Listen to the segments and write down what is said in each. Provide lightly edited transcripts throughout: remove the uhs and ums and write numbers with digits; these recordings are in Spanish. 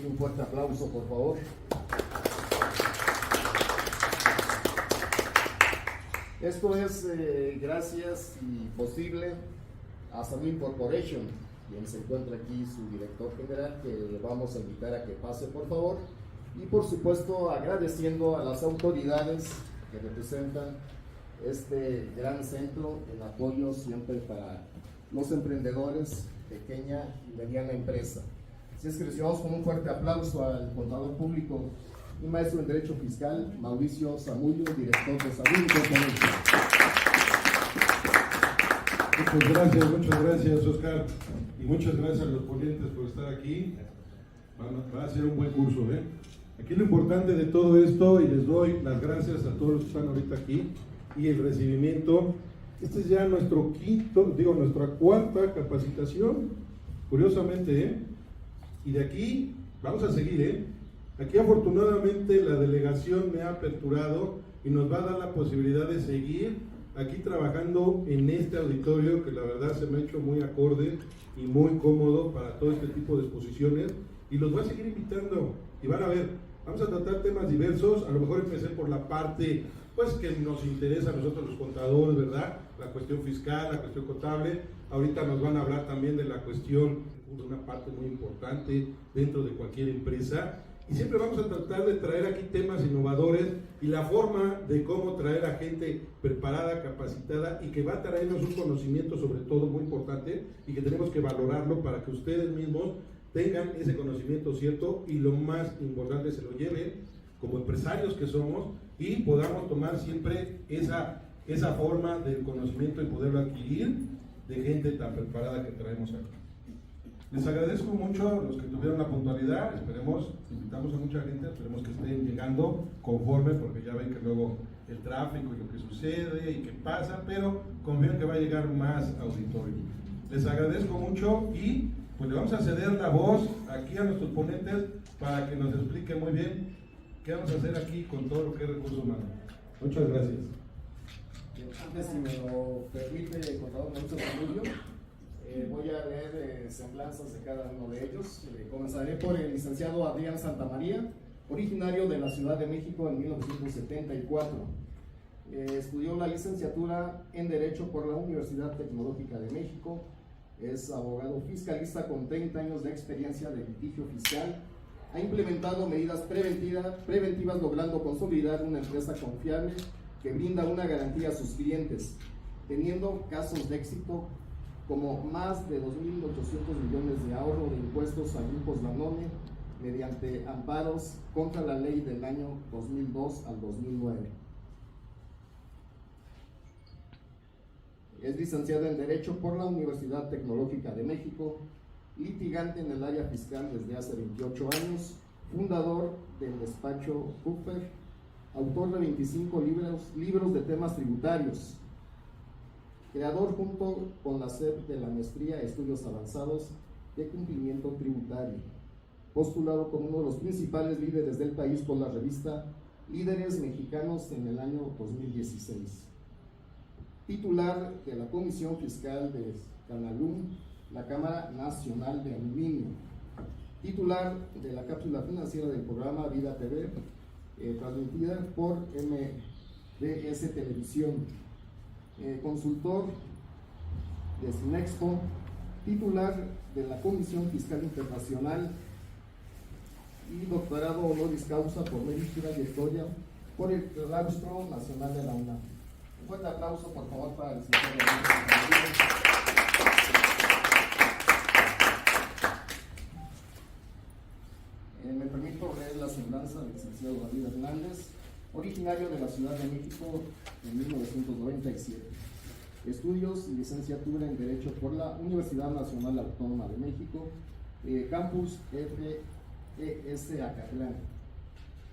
Un fuerte aplauso, por favor. Esto es gracias y posible a Samin Corporation, quien se encuentra aquí su director general, que le vamos a invitar a que pase, por favor. Y por supuesto agradeciendo a las autoridades que representan este gran centro en apoyo siempre para los emprendedores, pequeña y mediana empresa. Así es que recibamos con un fuerte aplauso al contador público y maestro en Derecho Fiscal, Mauricio Zamudio, director de Zamudio Corporation. Muchas gracias, Oscar, y muchas gracias a los ponentes por estar aquí. Va a ser un buen curso, ¿eh? Aquí lo importante de todo esto, y les doy las gracias a todos los que están ahorita aquí, y el recibimiento. Este es ya nuestra cuarta capacitación, curiosamente, ¿eh? Y de aquí vamos a seguir, ¿eh? Aquí afortunadamente la delegación me ha aperturado y nos va a dar la posibilidad de seguir aquí trabajando en este auditorio, que la verdad se me ha hecho muy acorde y muy cómodo para todo este tipo de exposiciones, y los voy a seguir invitando. Y van a ver, vamos a tratar temas diversos. A lo mejor empecé por la parte pues que nos interesa a nosotros los contadores, ¿verdad? La cuestión fiscal, la cuestión contable. Ahorita nos van a hablar también de la cuestión, de una parte muy importante dentro de cualquier empresa. Y siempre vamos a tratar de traer aquí temas innovadores y la forma de cómo traer a gente preparada, capacitada, y que va a traernos un conocimiento sobre todo muy importante, y que tenemos que valorarlo para que ustedes mismos tengan ese conocimiento cierto, y lo más importante, se lo lleven como empresarios que somos, y podamos tomar siempre esa forma del conocimiento y poderlo adquirir de gente tan preparada que traemos aquí. Les agradezco mucho a los que tuvieron la puntualidad. Invitamos a mucha gente, esperemos que estén llegando conforme, porque ya ven que luego el tráfico y lo que sucede y qué pasa, pero confío en que va a llegar más auditorio. Les agradezco mucho, y pues le vamos a ceder la voz aquí a nuestros ponentes para que nos explique muy bien qué vamos a hacer aquí con todo lo que es recursos humanos. Muchas gracias. Antes, si me lo permite, contador Mauricio Zamudio, voy a leer semblanzas de cada uno de ellos. Comenzaré por el licenciado Adrián Santamaría, originario de la Ciudad de México en 1974. Estudió la licenciatura en Derecho por la Universidad Tecnológica de México. Es abogado fiscalista con 30 años de experiencia de litigio fiscal. Ha implementado medidas preventivas logrando consolidar una empresa confiable que brinda una garantía a sus clientes, teniendo casos de éxito como más de 2.800 millones de ahorro de impuestos a grupos Danone mediante amparos contra la ley del año 2002 al 2009. Es licenciado en Derecho por la Universidad Tecnológica de México, litigante en el área fiscal desde hace 28 años, fundador del despacho Cooper, autor de 25 libros de temas tributarios, creador junto con la SEP de la Maestría Estudios Avanzados de Cumplimiento Tributario, postulado como uno de los principales líderes del país por la revista Líderes Mexicanos en el año 2016. Titular de la Comisión Fiscal de Canalum, la Cámara Nacional de Aluminio. Titular de la cápsula financiera del programa Vida TV, transmitida por MBS Televisión. Consultor de Cinexpo, titular de la Comisión Fiscal Internacional y doctorado honoris causa por mérito y trayectoria por el Claustro Nacional de la UNAM. Un fuerte aplauso, por favor, para el señor. Me permito leer la semblanza del licenciado David Hernández, originario de la Ciudad de México en 1997. Estudios y licenciatura en Derecho por la Universidad Nacional Autónoma de México, Campus FES Acatlán.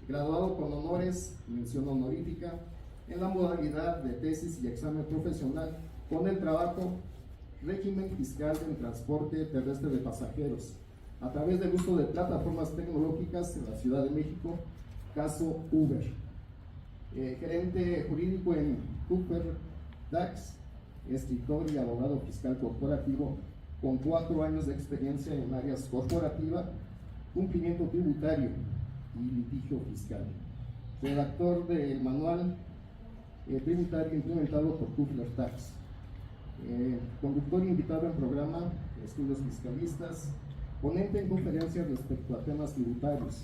Graduado con honores, mención honorífica, en la modalidad de tesis y examen profesional con el trabajo Régimen Fiscal del Transporte Terrestre de Pasajeros, a través del uso de plataformas tecnológicas en la Ciudad de México, caso Uber. Gerente jurídico en Cooper DAX, escritor y abogado fiscal corporativo con 4 años de experiencia en áreas corporativa, cumplimiento tributario y litigio fiscal. Redactor del manual tributario implementado por Kufler Tax. Conductor invitado en programa de estudios fiscalistas, ponente en conferencias respecto a temas tributarios,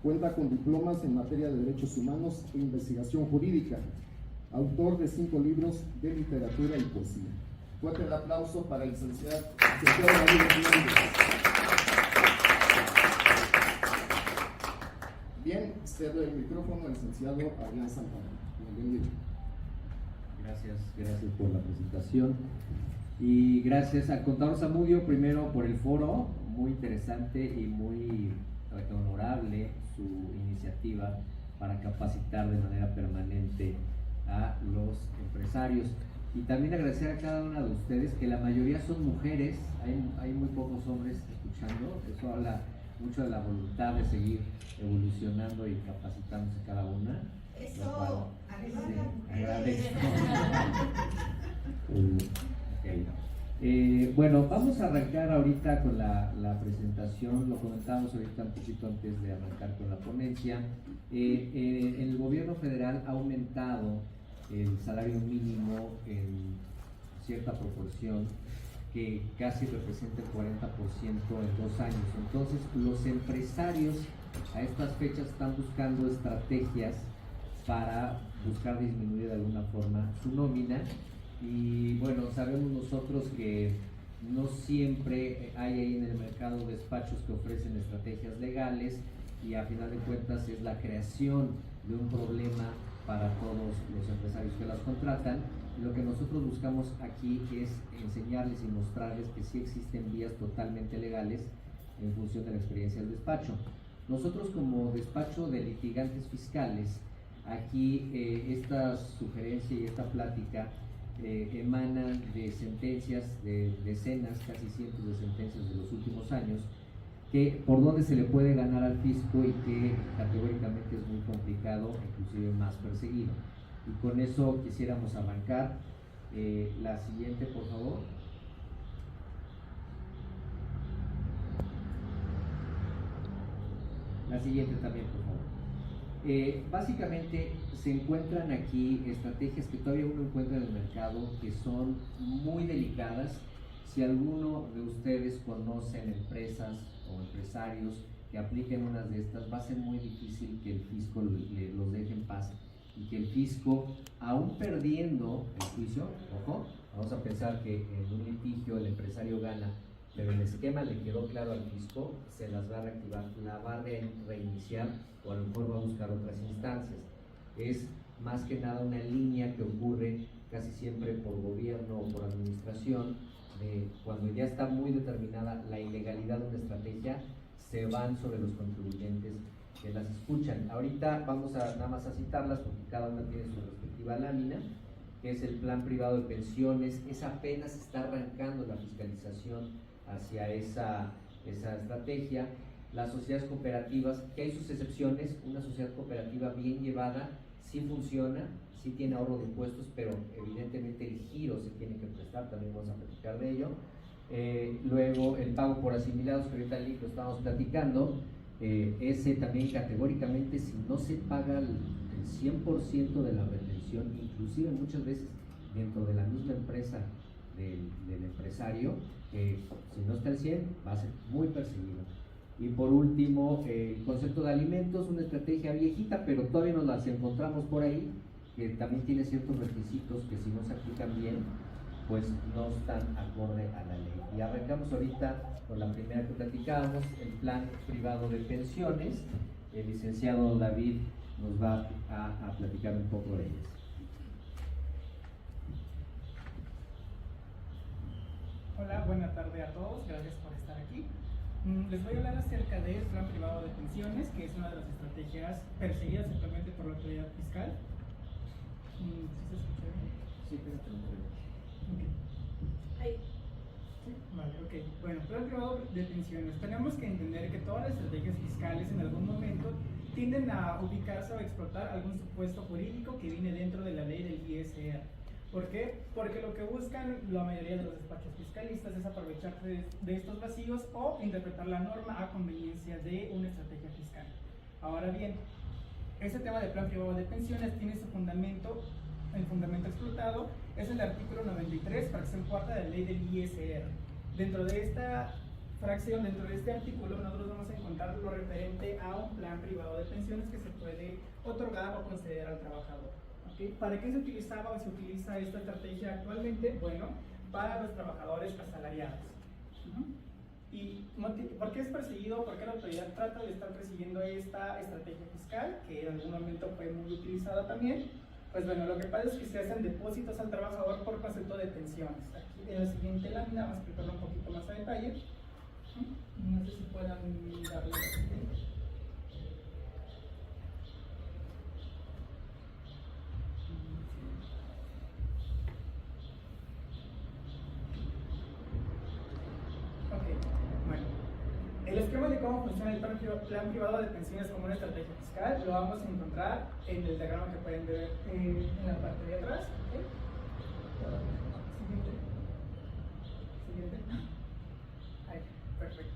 cuenta con diplomas en materia de derechos humanos e investigación jurídica, autor de 5 libros de literatura y poesía. Fuerte el aplauso para el licenciado David Hernández. Bien, cedo el micrófono al licenciado Adrián Santana. Bienvenido. Gracias por la presentación y gracias al contador Zamudio primero por el foro, muy interesante y muy honorable su iniciativa para capacitar de manera permanente a los empresarios, y también agradecer a cada una de ustedes, que la mayoría son mujeres, hay muy pocos hombres escuchando. Eso habla mucho de la voluntad de seguir evolucionando y capacitándose cada una. Eso, sí, agradezco. Bueno, vamos a arrancar ahorita con la presentación. Lo comentábamos ahorita un poquito antes de arrancar con la ponencia. El gobierno federal ha aumentado el salario mínimo en cierta proporción, que casi representa el 40% en 2 años. Entonces, los empresarios a estas fechas están buscando estrategias para buscar disminuir de alguna forma su nómina. Y bueno, sabemos nosotros que no siempre hay ahí en el mercado despachos que ofrecen estrategias legales, y a final de cuentas es la creación de un problema para todos los empresarios que las contratan. Y lo que nosotros buscamos aquí es enseñarles y mostrarles que sí existen vías totalmente legales en función de la experiencia del despacho. Nosotros, como despacho de litigantes fiscales, aquí esta sugerencia y esta plática emanan de sentencias, de decenas, casi cientos de sentencias de los últimos años, que por donde se le puede ganar al fisco y que categóricamente es muy complicado, inclusive más perseguido. Y con eso quisiéramos arrancar. La siguiente, por favor. La siguiente también, por favor. Básicamente se encuentran aquí estrategias que todavía uno encuentra en el mercado, que son muy delicadas. Si alguno de ustedes conocen empresas o empresarios que apliquen unas de estas, va a ser muy difícil que el fisco los deje en paz, y que el fisco, aún perdiendo el juicio, ojo, vamos a pensar que en un litigio el empresario gana, pero el esquema le quedó claro al fisco, se las va a reactivar, la va a reiniciar, o a lo mejor va a buscar otras instancias. Es más que nada una línea que ocurre casi siempre por gobierno o por administración, de cuando ya está muy determinada la ilegalidad de una estrategia, se van sobre los contribuyentes que las escuchan. Ahorita vamos a nada más a citarlas, porque cada una tiene su respectiva lámina, que es el plan privado de pensiones. Es apenas está arrancando la fiscalización hacia esa estrategia. Las sociedades cooperativas, que hay sus excepciones. Una sociedad cooperativa bien llevada sí funciona, sí tiene ahorro de impuestos, pero evidentemente el giro se tiene que prestar, también vamos a platicar de ello. Luego el pago por asimilados, que ahorita lo estamos platicando, ese también categóricamente, si no se paga el 100% de la retención, inclusive muchas veces dentro de la misma empresa del empresario, si no está al 100 va a ser muy perseguido. Y por último, el concepto de alimentos, una estrategia viejita, pero todavía nos las encontramos por ahí, que también tiene ciertos requisitos que si no se aplican bien, pues no están acorde a la ley. Y arrancamos ahorita con la primera que platicábamos, el plan privado de pensiones. El licenciado David nos va a platicar un poco de ellas. Hola, buena tarde a todos, gracias por estar aquí. Les voy a hablar acerca del plan privado de pensiones, que es una de las estrategias perseguidas actualmente por la autoridad fiscal. ¿Sí se escucha bien? Sí, pero Okay. Sí, vale, ok. Bueno, plan privado de pensiones. Tenemos que entender que todas las estrategias fiscales en algún momento tienden a ubicarse o explotar algún supuesto jurídico que viene dentro de la ley del ISR. ¿Por qué? Porque lo que buscan la mayoría de los despachos fiscalistas es aprovecharse de estos vacíos o interpretar la norma a conveniencia de una estrategia fiscal. Ahora bien, este tema del plan privado de pensiones tiene su fundamento, el fundamento explotado es el artículo 93, fracción cuarta de la ley del ISR. Dentro de esta fracción, dentro de este artículo, nosotros vamos a encontrar lo referente a un plan privado de pensiones que se puede otorgar o conceder al trabajador. ¿Okay? ¿Para qué se utilizaba o se utiliza esta estrategia actualmente? Bueno, para los trabajadores asalariados. ¿Y por qué es perseguido? ¿Por qué la autoridad trata de estar persiguiendo esta estrategia fiscal, que en algún momento fue muy utilizada también? Pues bueno, lo que pasa es que se hacen depósitos al trabajador por concepto de pensiones. Aquí en la siguiente lámina vamos a explicarlo un poquito más a detalle. No sé si puedan darle la siguiente. El esquema de cómo funciona el plan privado de pensiones como una estrategia fiscal lo vamos a encontrar en el diagrama que pueden ver en la parte de atrás. ¿Okay? Siguiente. Ahí, perfecto.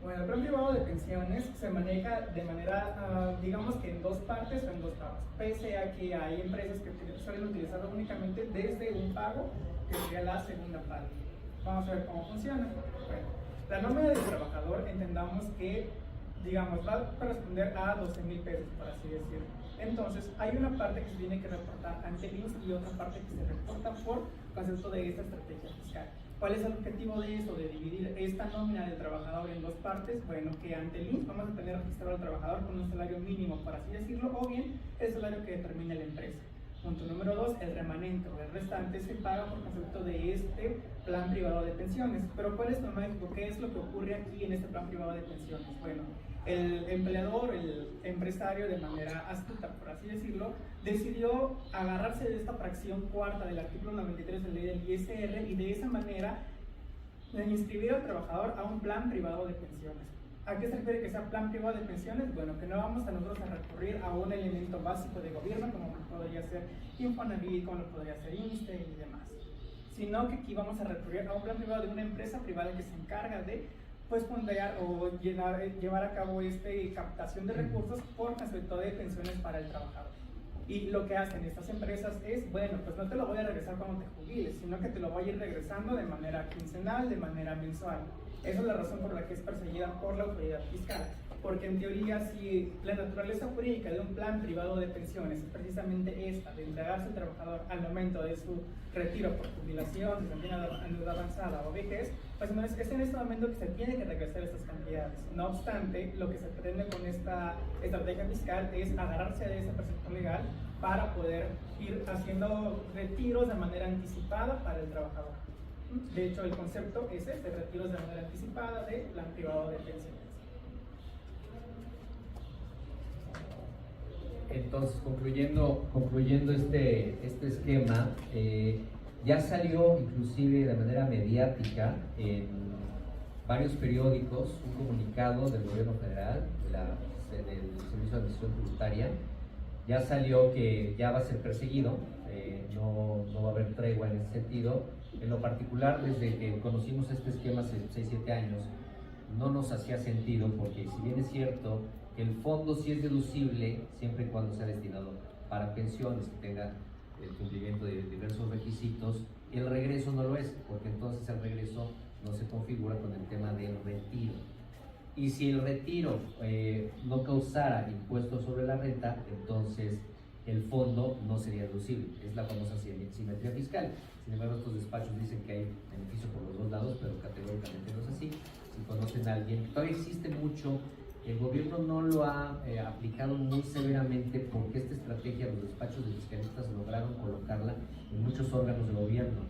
Bueno, el plan privado de pensiones se maneja de manera, digamos que en dos partes o en dos etapas, pese a que hay empresas que suelen utilizarlo únicamente desde un pago, que sería la segunda parte. Vamos a ver cómo funciona. Bueno, la nómina del trabajador, entendamos que, digamos, va a corresponder a 12,000 pesos, por así decirlo. Entonces, hay una parte que se tiene que reportar ante el IMSS y otra parte que se reporta por concepto de esta estrategia fiscal. ¿Cuál es el objetivo de esto? De dividir esta nómina del trabajador en dos partes. Bueno, que ante el IMSS vamos a tener registrado al trabajador con un salario mínimo, por así decirlo, o bien el salario que determina la empresa. Punto número 2, el remanente o el restante se paga por concepto de este plan privado de pensiones. Pero ¿cuál es lo mágico? ¿Qué es lo que ocurre aquí en este plan privado de pensiones? Bueno, el empleador, el empresario, de manera astuta, por así decirlo, decidió agarrarse de esta fracción cuarta del artículo 93 de la ley del ISR y de esa manera inscribir al trabajador a un plan privado de pensiones. ¿A qué se refiere que sea plan privado de pensiones? Bueno, que no vamos a nosotros a recurrir a un elemento básico de gobierno como podría ser Infonavit, como podría ser INSTE y demás, sino que aquí vamos a recurrir a un plan privado de una empresa privada que se encarga de fondear o llevar a cabo captación de recursos por concepto de pensiones para el trabajador. Y lo que hacen estas empresas es, bueno, pues no te lo voy a regresar cuando te jubiles, sino que te lo voy a ir regresando de manera quincenal, de manera mensual. Esa es la razón por la que es perseguida por la autoridad fiscal. Porque en teoría, si la naturaleza jurídica de un plan privado de pensiones es precisamente esta, de entregarse al trabajador al momento de su retiro por jubilación, desempeño en edad avanzada o vejez, pues es en este momento que se tiene que regresar estas cantidades. No obstante, lo que se pretende con esta estrategia fiscal es agarrarse de esa precepto legal para poder ir haciendo retiros de manera anticipada para el trabajador. De hecho, el concepto es este, retiros de manera anticipada de plan privado de pensiones. Entonces, concluyendo este esquema, ya salió inclusive de manera mediática en varios periódicos un comunicado del gobierno federal, del Servicio de Administración Tributaria. Ya salió que ya va a ser perseguido, no va a haber tregua en ese sentido. En lo particular, desde que conocimos este esquema hace 6-7 años, no nos hacía sentido, porque si bien es cierto que el fondo sí es deducible siempre y cuando sea destinado para pensiones, que tenga el cumplimiento de diversos requisitos, el regreso no lo es, porque entonces el regreso no se configura con el tema del retiro. Y si el retiro no causara impuestos sobre la renta, entonces el fondo no sería deducible. Es la famosa simetría fiscal. Sin embargo, estos despachos dicen que hay beneficio por los dos lados, pero categóricamente no es así. Si conocen a alguien, todavía existe mucho. El gobierno no lo ha aplicado muy severamente, porque esta estrategia los despachos de fiscalistas lograron colocarla en muchos órganos de gobierno,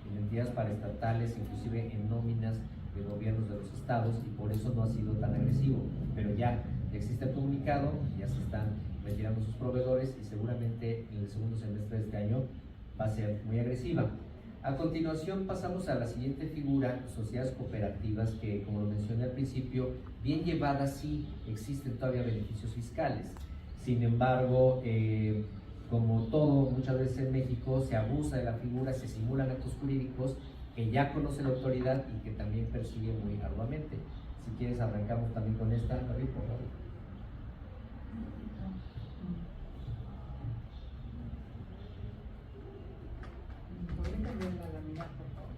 en entidades paraestatales, inclusive en nóminas de gobiernos de los estados, y por eso no ha sido tan agresivo. Pero ya existe el comunicado, ya se están retirando sus proveedores y seguramente en el segundo semestre de este año va a ser muy agresiva. A continuación pasamos a la siguiente figura, sociedades cooperativas, que como lo mencioné al principio, bien llevadas sí existen todavía beneficios fiscales. Sin embargo, como todo, muchas veces en México se abusa de la figura, se simulan actos jurídicos que ya conoce la autoridad y que también persigue muy arduamente. Si quieres, arrancamos también con esta, David, por favor. ¿Podrían cambiar la lámina, por favor?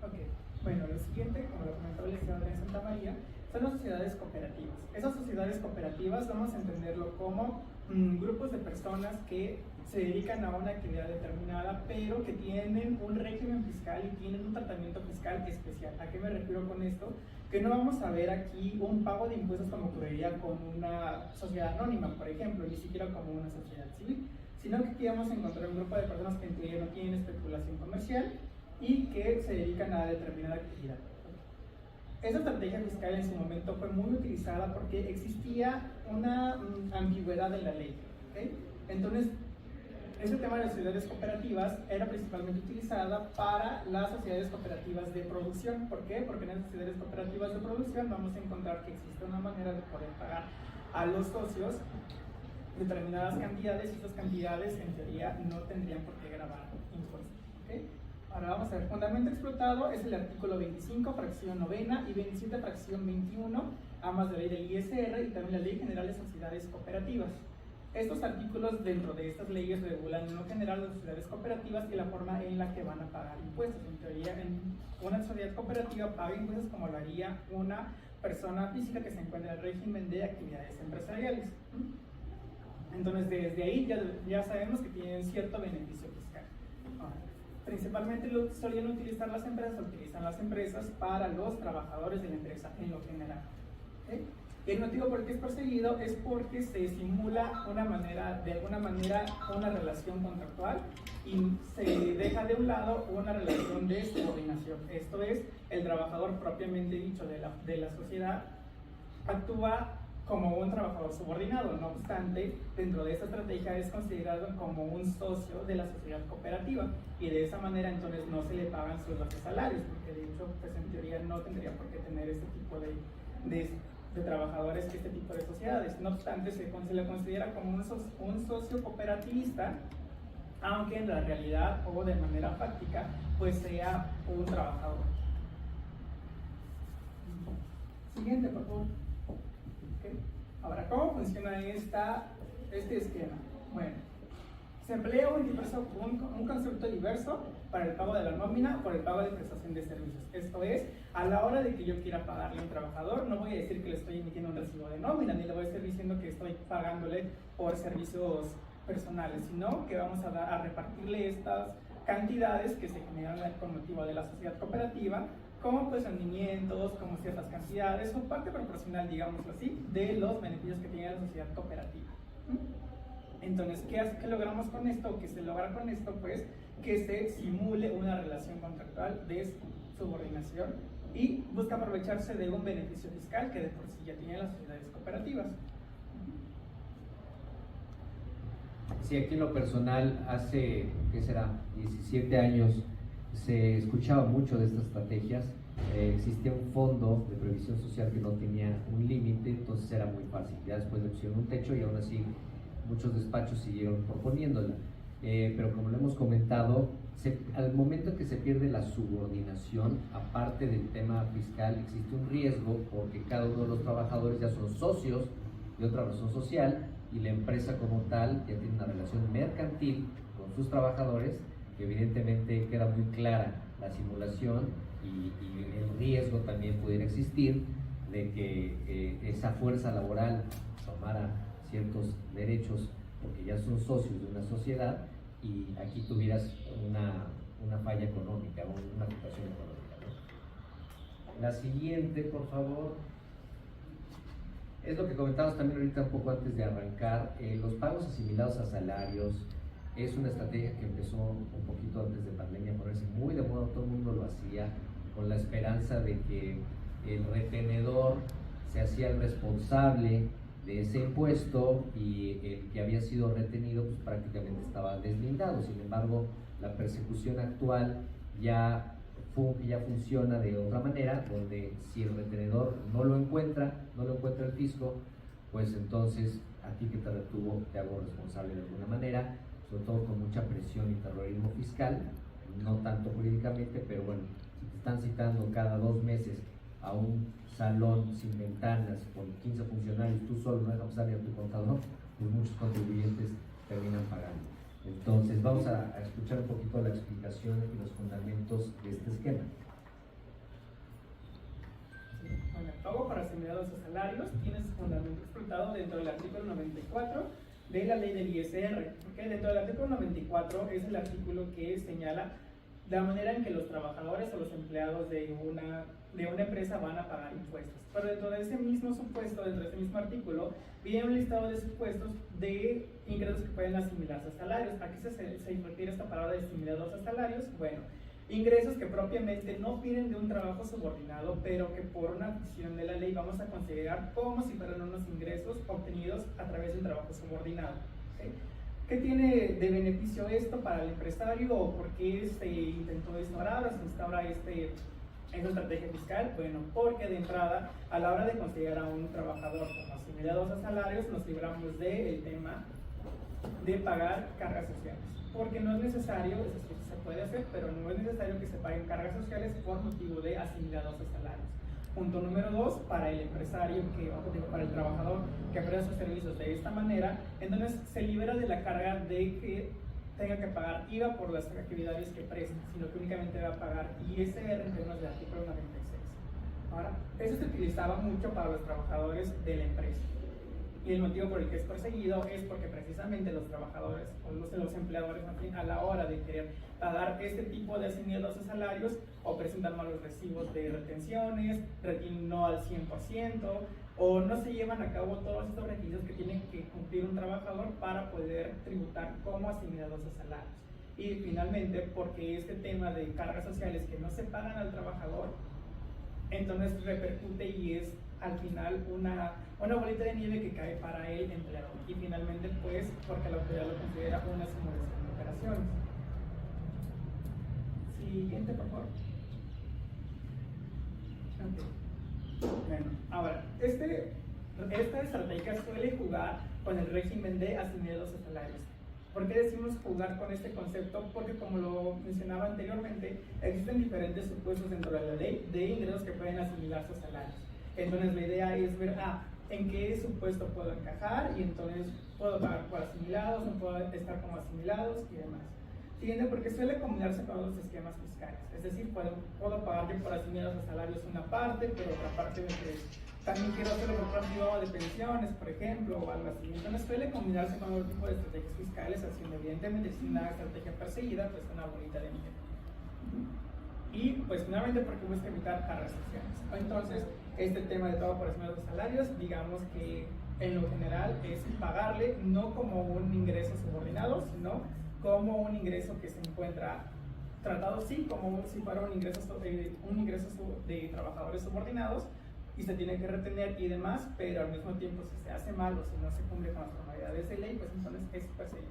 Ok, bueno, lo siguiente, como lo comentaba el licenciado Andrés Santa María, son las sociedades cooperativas. Esas sociedades cooperativas vamos a entenderlo como grupos de personas que se dedican a una actividad determinada, pero que tienen un régimen fiscal y tienen un tratamiento fiscal especial. ¿A qué me refiero con esto? Que no vamos a ver aquí un pago de impuestos como ocurriría con una sociedad anónima, por ejemplo, ni siquiera como una sociedad civil, sino que aquí vamos a encontrar un grupo de personas que en teoría no tienen especulación comercial y que se dedican a determinada actividad. Esa estrategia fiscal en su momento fue muy utilizada porque existía una ambigüedad en la ley, ¿okay? Entonces, este tema de las sociedades cooperativas era principalmente utilizada para las sociedades cooperativas de producción. ¿Por qué? Porque en las sociedades cooperativas de producción vamos a encontrar que existe una manera de poder pagar a los socios determinadas cantidades y esas cantidades en teoría no tendrían por qué gravar impuestos, ¿okay? Ahora vamos a ver, fundamento explotado es el artículo 25, fracción novena, y 27, fracción 21, ambas de ley del ISR y también la Ley General de Sociedades Cooperativas. Estos artículos dentro de estas leyes regulan en lo general las sociedades cooperativas y la forma en la que van a pagar impuestos. En teoría, una sociedad cooperativa paga impuestos como lo haría una persona física que se encuentra en el régimen de actividades empresariales. Entonces, desde ahí ya sabemos que tienen cierto beneficio fiscal. Ahora, principalmente lo solían utilizar las empresas, lo utilizan las empresas para los trabajadores de la empresa en lo general. ¿Okay? El motivo por el que es perseguido es porque se simula de alguna manera una relación contractual y se deja de un lado una relación de subordinación. Esto es, el trabajador propiamente dicho de la sociedad actúa como un trabajador subordinado. No obstante, dentro de esta estrategia es considerado como un socio de la sociedad cooperativa y de esa manera entonces no se le pagan sueldos de salarios, porque de hecho pues en teoría no tendría por qué tener este tipo de trabajadores que este tipo de sociedades. No obstante, se le considera como un socio cooperativista, aunque en la realidad o de manera práctica pues sea un trabajador. Siguiente, por favor. Okay. Ahora, ¿cómo funciona este esquema? Bueno, se emplea un concepto diverso para el pago de la nómina por el pago de prestación de servicios. Esto es, a la hora de que yo quiera pagarle a un trabajador, no voy a decir que le estoy emitiendo un recibo de nómina, ni le voy a estar diciendo que estoy pagándole por servicios personales, sino que vamos a repartirle estas cantidades que se generan con motivo de la sociedad cooperativa, como pues rendimientos, como ciertas cantidades, o parte proporcional, digámoslo así, de los beneficios que tiene la sociedad cooperativa. Entonces, ¿qué logramos con esto? ¿Qué se logra con esto? Pues que se simule una relación contractual de subordinación y busca aprovecharse de un beneficio fiscal que de por sí ya tienen las sociedades cooperativas. Sí, aquí en lo personal, hace, ¿qué será?, 17 años, se escuchaba mucho de estas estrategias. Existía un fondo de previsión social que no tenía un límite, entonces era muy fácil. Ya después le pusieron un techo y aún así muchos despachos siguieron proponiéndola. Pero como lo hemos comentado, al momento que se pierde la subordinación, aparte del tema fiscal, existe un riesgo porque cada uno de los trabajadores ya son socios de otra razón social y la empresa como tal ya tiene una relación mercantil con sus trabajadores, que evidentemente queda muy clara la simulación y el riesgo también pudiera existir de que esa fuerza laboral tomara ciertos derechos porque ya son socios de una sociedad y aquí tuvieras una falla económica, una afectación económica, ¿no? La siguiente, por favor, es lo que comentábamos también ahorita un poco antes de arrancar. Los pagos asimilados a salarios es una estrategia que empezó un poquito antes de pandemia a ponerse muy de moda, todo el mundo lo hacía con la esperanza de que el retenedor se hacía el responsable de ese impuesto y el que había sido retenido pues prácticamente estaba deslindado. Sin embargo, la persecución actual ya que ya funciona de otra manera, donde si el retenedor no lo encuentra el fisco, pues entonces a ti que te retuvo te hago responsable de alguna manera, sobre todo con mucha presión y terrorismo fiscal, no tanto jurídicamente, pero bueno, si te están citando cada 2 meses a un salón sin ventanas con 15 funcionarios, tú solo no dejas pasar ni a tu contador, pues muchos contribuyentes terminan pagando. Entonces vamos a escuchar un poquito la explicación y los fundamentos de este esquema. Bueno, el pago para asimilados a salarios tiene su fundamento explotado dentro del artículo 94 de la ley del ISR, porque dentro del artículo 94 es el artículo que señala la manera en que los trabajadores o los empleados de una empresa van a pagar impuestos. Pero dentro de ese mismo supuesto, dentro de ese mismo artículo, viene un listado de supuestos de ingresos que pueden asimilarse a salarios. ¿A qué se refiere esta palabra de asimilados a salarios? Bueno, ingresos que propiamente no vienen de un trabajo subordinado, pero que por una visión de la ley vamos a considerar como si fueran unos ingresos obtenidos a través de un trabajo subordinado. ¿Okay? ¿Qué tiene de beneficio esto para el empresario o por qué se intentó instaurar o se instaura esta estrategia fiscal? Bueno, porque de entrada, a la hora de considerar a un trabajador como asimilados a salarios, nos libramos del tema de pagar cargas sociales. Porque no es necesario, eso sí se puede hacer, pero no es necesario que se paguen cargas sociales por motivo de asimilados a salarios. Punto número 2, para el empresario, para el trabajador que presta sus servicios de esta manera, entonces se libera de la carga de que tenga que pagar IVA por las actividades que presta, sino que únicamente va a pagar ISR en términos del artículo 96. Ahora, eso se utilizaba mucho para los trabajadores de la empresa. Y el motivo por el que es perseguido es porque precisamente los trabajadores o los empleadores a la hora de querer dar este tipo de asimilados a salarios o presentan malos recibos de retenciones, no al 100%, o no se llevan a cabo todos estos requisitos que tiene que cumplir un trabajador para poder tributar como asimilados a salarios. Y finalmente, porque este tema de cargas sociales que no se pagan al trabajador, entonces repercute y es al final una bolita de nieve que cae para el empleador. Y finalmente, pues, porque la autoridad lo considera una simulación de operaciones. Siguiente, por favor. Okay. Bueno, ahora, esta estrategia suele jugar con el régimen de asimilados a salarios. ¿Por qué decimos jugar con este concepto? Porque, como lo mencionaba anteriormente, existen diferentes supuestos dentro de la ley de ingresos que pueden asimilarse a salarios. Entonces, la idea es ver en qué supuesto puedo encajar y entonces puedo pagar por asimilados, no puedo estar como asimilados y demás. ¿Entiende? Porque suele combinarse con los esquemas fiscales. Es decir, puedo pagar yo por asimilados a salarios una parte, pero otra parte me quedé. También quiero hacerlo por plan privado de pensiones, por ejemplo, o algo así. Entonces suele combinarse con otro tipo de estrategias fiscales, haciendo evidentemente si una estrategia perseguida, pues una bonita de nivel. Y pues finalmente porque busca evitar cargas sociales. Entonces, este tema de pago por asimilados a salarios, digamos que en lo general es pagarle no como un ingreso subordinado, sino como un ingreso que se encuentra tratado, sí, como si fuera un ingreso de trabajadores subordinados, y se tiene que retener y demás, pero al mismo tiempo si se hace mal o si no se cumple con las formalidades de ley, pues entonces es perseguido.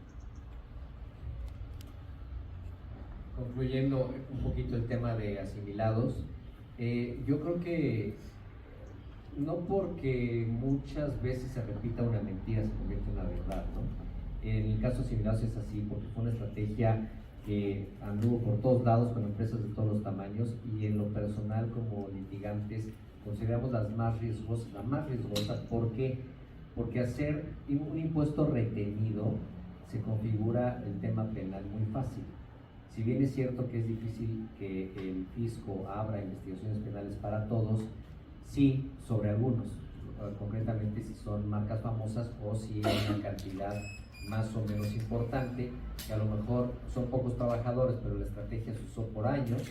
Concluyendo un poquito el tema de asimilados, yo creo que no porque muchas veces se repita una mentira se convierte en una verdad, ¿no? En el caso de asimilados es así, porque fue una estrategia que anduvo por todos lados con empresas de todos los tamaños, y en lo personal como litigantes consideramos la más riesgosa. ¿Por qué? Porque hacer un impuesto retenido se configura el tema penal muy fácil. Si bien es cierto que es difícil que el fisco abra investigaciones penales para todos, sí sobre algunos, concretamente si son marcas famosas o si hay una cantidad más o menos importante, que a lo mejor son pocos trabajadores, pero la estrategia se usó por años.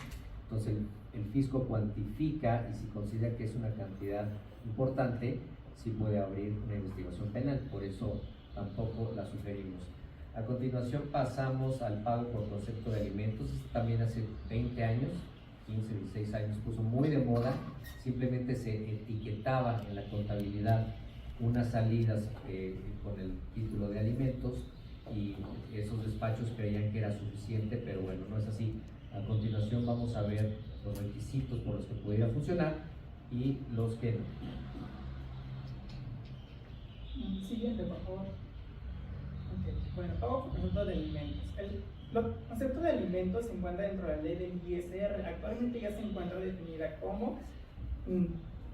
Entonces el fisco cuantifica, y si considera que es una cantidad importante, sí puede abrir una investigación penal. Por eso tampoco la sugerimos. A continuación pasamos al pago por concepto de alimentos. Esto también hace 20 años, 15, 16 años, puso muy de moda. Simplemente se etiquetaba en la contabilidad unas salidas con el título de alimentos, y esos despachos creían que era suficiente, pero bueno, no es así. A continuación vamos a ver los requisitos por los que pudiera funcionar y los que no. Siguiente, por favor. Okay. Bueno, pago por concepto de alimentos. El concepto de alimentos se encuentra dentro de la ley del ISR. Actualmente ya se encuentra definida como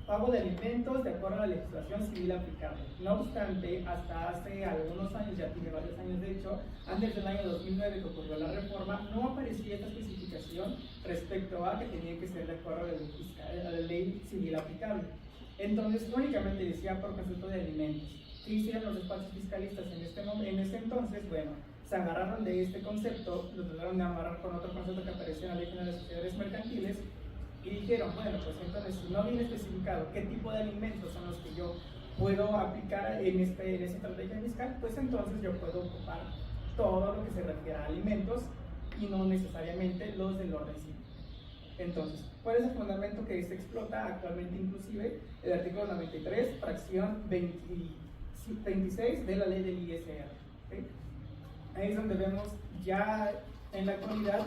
pago de alimentos de acuerdo a la legislación civil aplicable. No obstante, hasta hace algunos años, ya tiene varios años de hecho, antes del año 2009 que ocurrió la reforma, no aparecía esta especificación respecto a que tenía que ser de acuerdo a la ley civil aplicable. Entonces, únicamente decía por concepto de alimentos. ¿Qué hicieron los despachos fiscalistas en este entonces? Bueno, se agarraron de este concepto, lo trataron de amarrar con otro concepto que apareció en la Ley General de Sociedades Mercantiles y dijeron, bueno, pues entonces si no viene especificado qué tipo de alimentos son los que yo puedo aplicar en esta estrategia fiscal, pues entonces yo puedo ocupar todo lo que se refiere a alimentos y no necesariamente los del orden civil. Entonces, ¿cuál es el fundamento que se explota actualmente? Inclusive el artículo 93, fracción 26 de la ley del ISR. ¿Okay? Ahí es donde vemos ya en la actualidad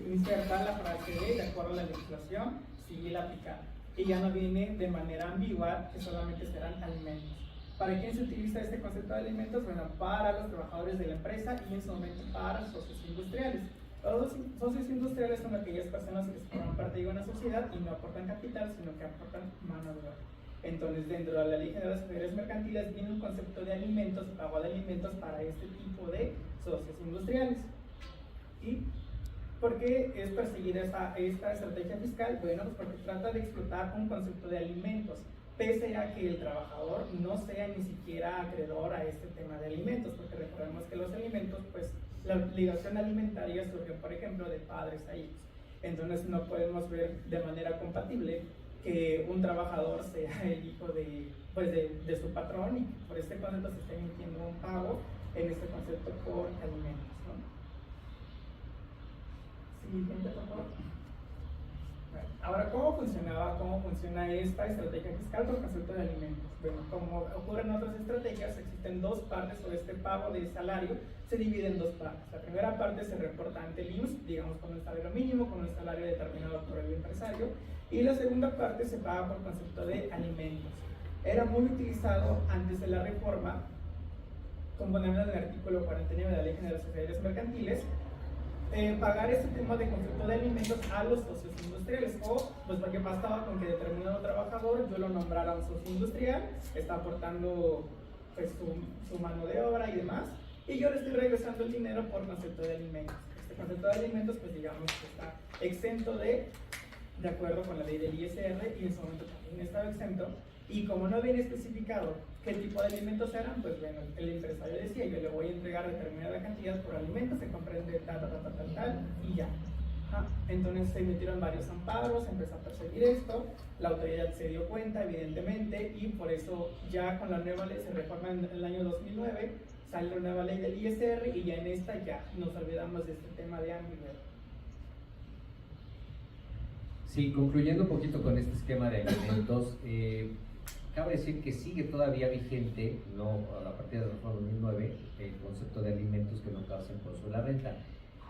insertar la frase de acuerdo a la legislación civil aplicable. Y ya no viene de manera ambigua que solamente serán alimentos. ¿Para quién se utiliza este concepto de alimentos? Bueno, para los trabajadores de la empresa y en su momento para los socios industriales. Los socios industriales son aquellas personas que forman parte de una sociedad y no aportan capital, sino que aportan mano de obra. Entonces, dentro de la Ley General de Sociedades Mercantiles viene un concepto de alimentos, pago de alimentos para este tipo de socios industriales. ¿Y por qué es perseguida esta estrategia fiscal? Bueno, pues porque trata de explotar un concepto de alimentos, pese a que el trabajador no sea ni siquiera acreedor a este tema de alimentos, porque recordemos que los alimentos, pues la obligación alimentaria surge, por ejemplo, de padres a hijos. Entonces no podemos ver de manera compatible que un trabajador sea el hijo de su patrón y por este concepto se está emitiendo un pago en este concepto por alimentos, ¿no? Siguiente, por favor. Bueno, ahora, ¿cómo funciona esta estrategia fiscal por concepto de alimentos? Bueno, como ocurre en otras estrategias, existen dos partes sobre este pago de salario, se divide en dos partes. La primera parte se reporta ante el IMSS, digamos con un salario mínimo, con un salario determinado por el empresario, y la segunda parte se paga por concepto de alimentos. Era muy utilizado antes de la reforma, componiendo en el artículo 49 de la Ley General de Sociedades Mercantiles, pagar este tema de concepto de alimentos a los socios industriales, o pues porque bastaba con que determinado trabajador yo lo nombrara un socio industrial, está aportando pues su mano de obra y demás, y yo le estoy regresando el dinero por concepto de alimentos. Este concepto de alimentos pues digamos que está exento de acuerdo con la ley del ISR, y en su momento también estaba exento, y como no viene especificado qué tipo de alimentos eran, pues bueno, el empresario decía, yo le voy a entregar determinada cantidad por alimentos, se comprende tal, y ya. Entonces se emitieron varios amparos, se empezó a perseguir esto, la autoridad se dio cuenta, evidentemente, y por eso ya con la nueva ley se reforma en el año 2009, sale la nueva ley del ISR, y ya en esta ya nos olvidamos de este tema de ambigüedad. Sí, concluyendo un poquito con este esquema de alimentos, cabe decir que sigue todavía vigente, no a partir de la reforma 2009, el concepto de alimentos que no causan costo de la renta.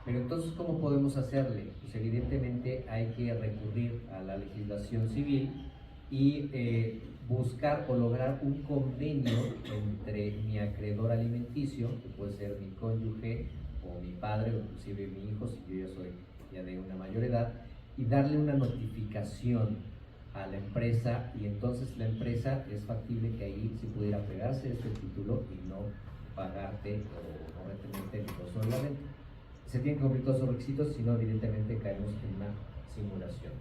Pero entonces, ¿cómo podemos hacerle? Pues evidentemente hay que recurrir a la legislación civil y buscar o lograr un convenio entre mi acreedor alimenticio, que puede ser mi cónyuge o mi padre o inclusive mi hijo, si yo ya soy ya de una mayor edad, y darle una notificación a la empresa, y entonces la empresa es factible que ahí se pudiera pegarse este título y no pagarte o no retenerte el costo de la renta. Se tienen que cumplir todos los requisitos, si no evidentemente caemos en una simulación.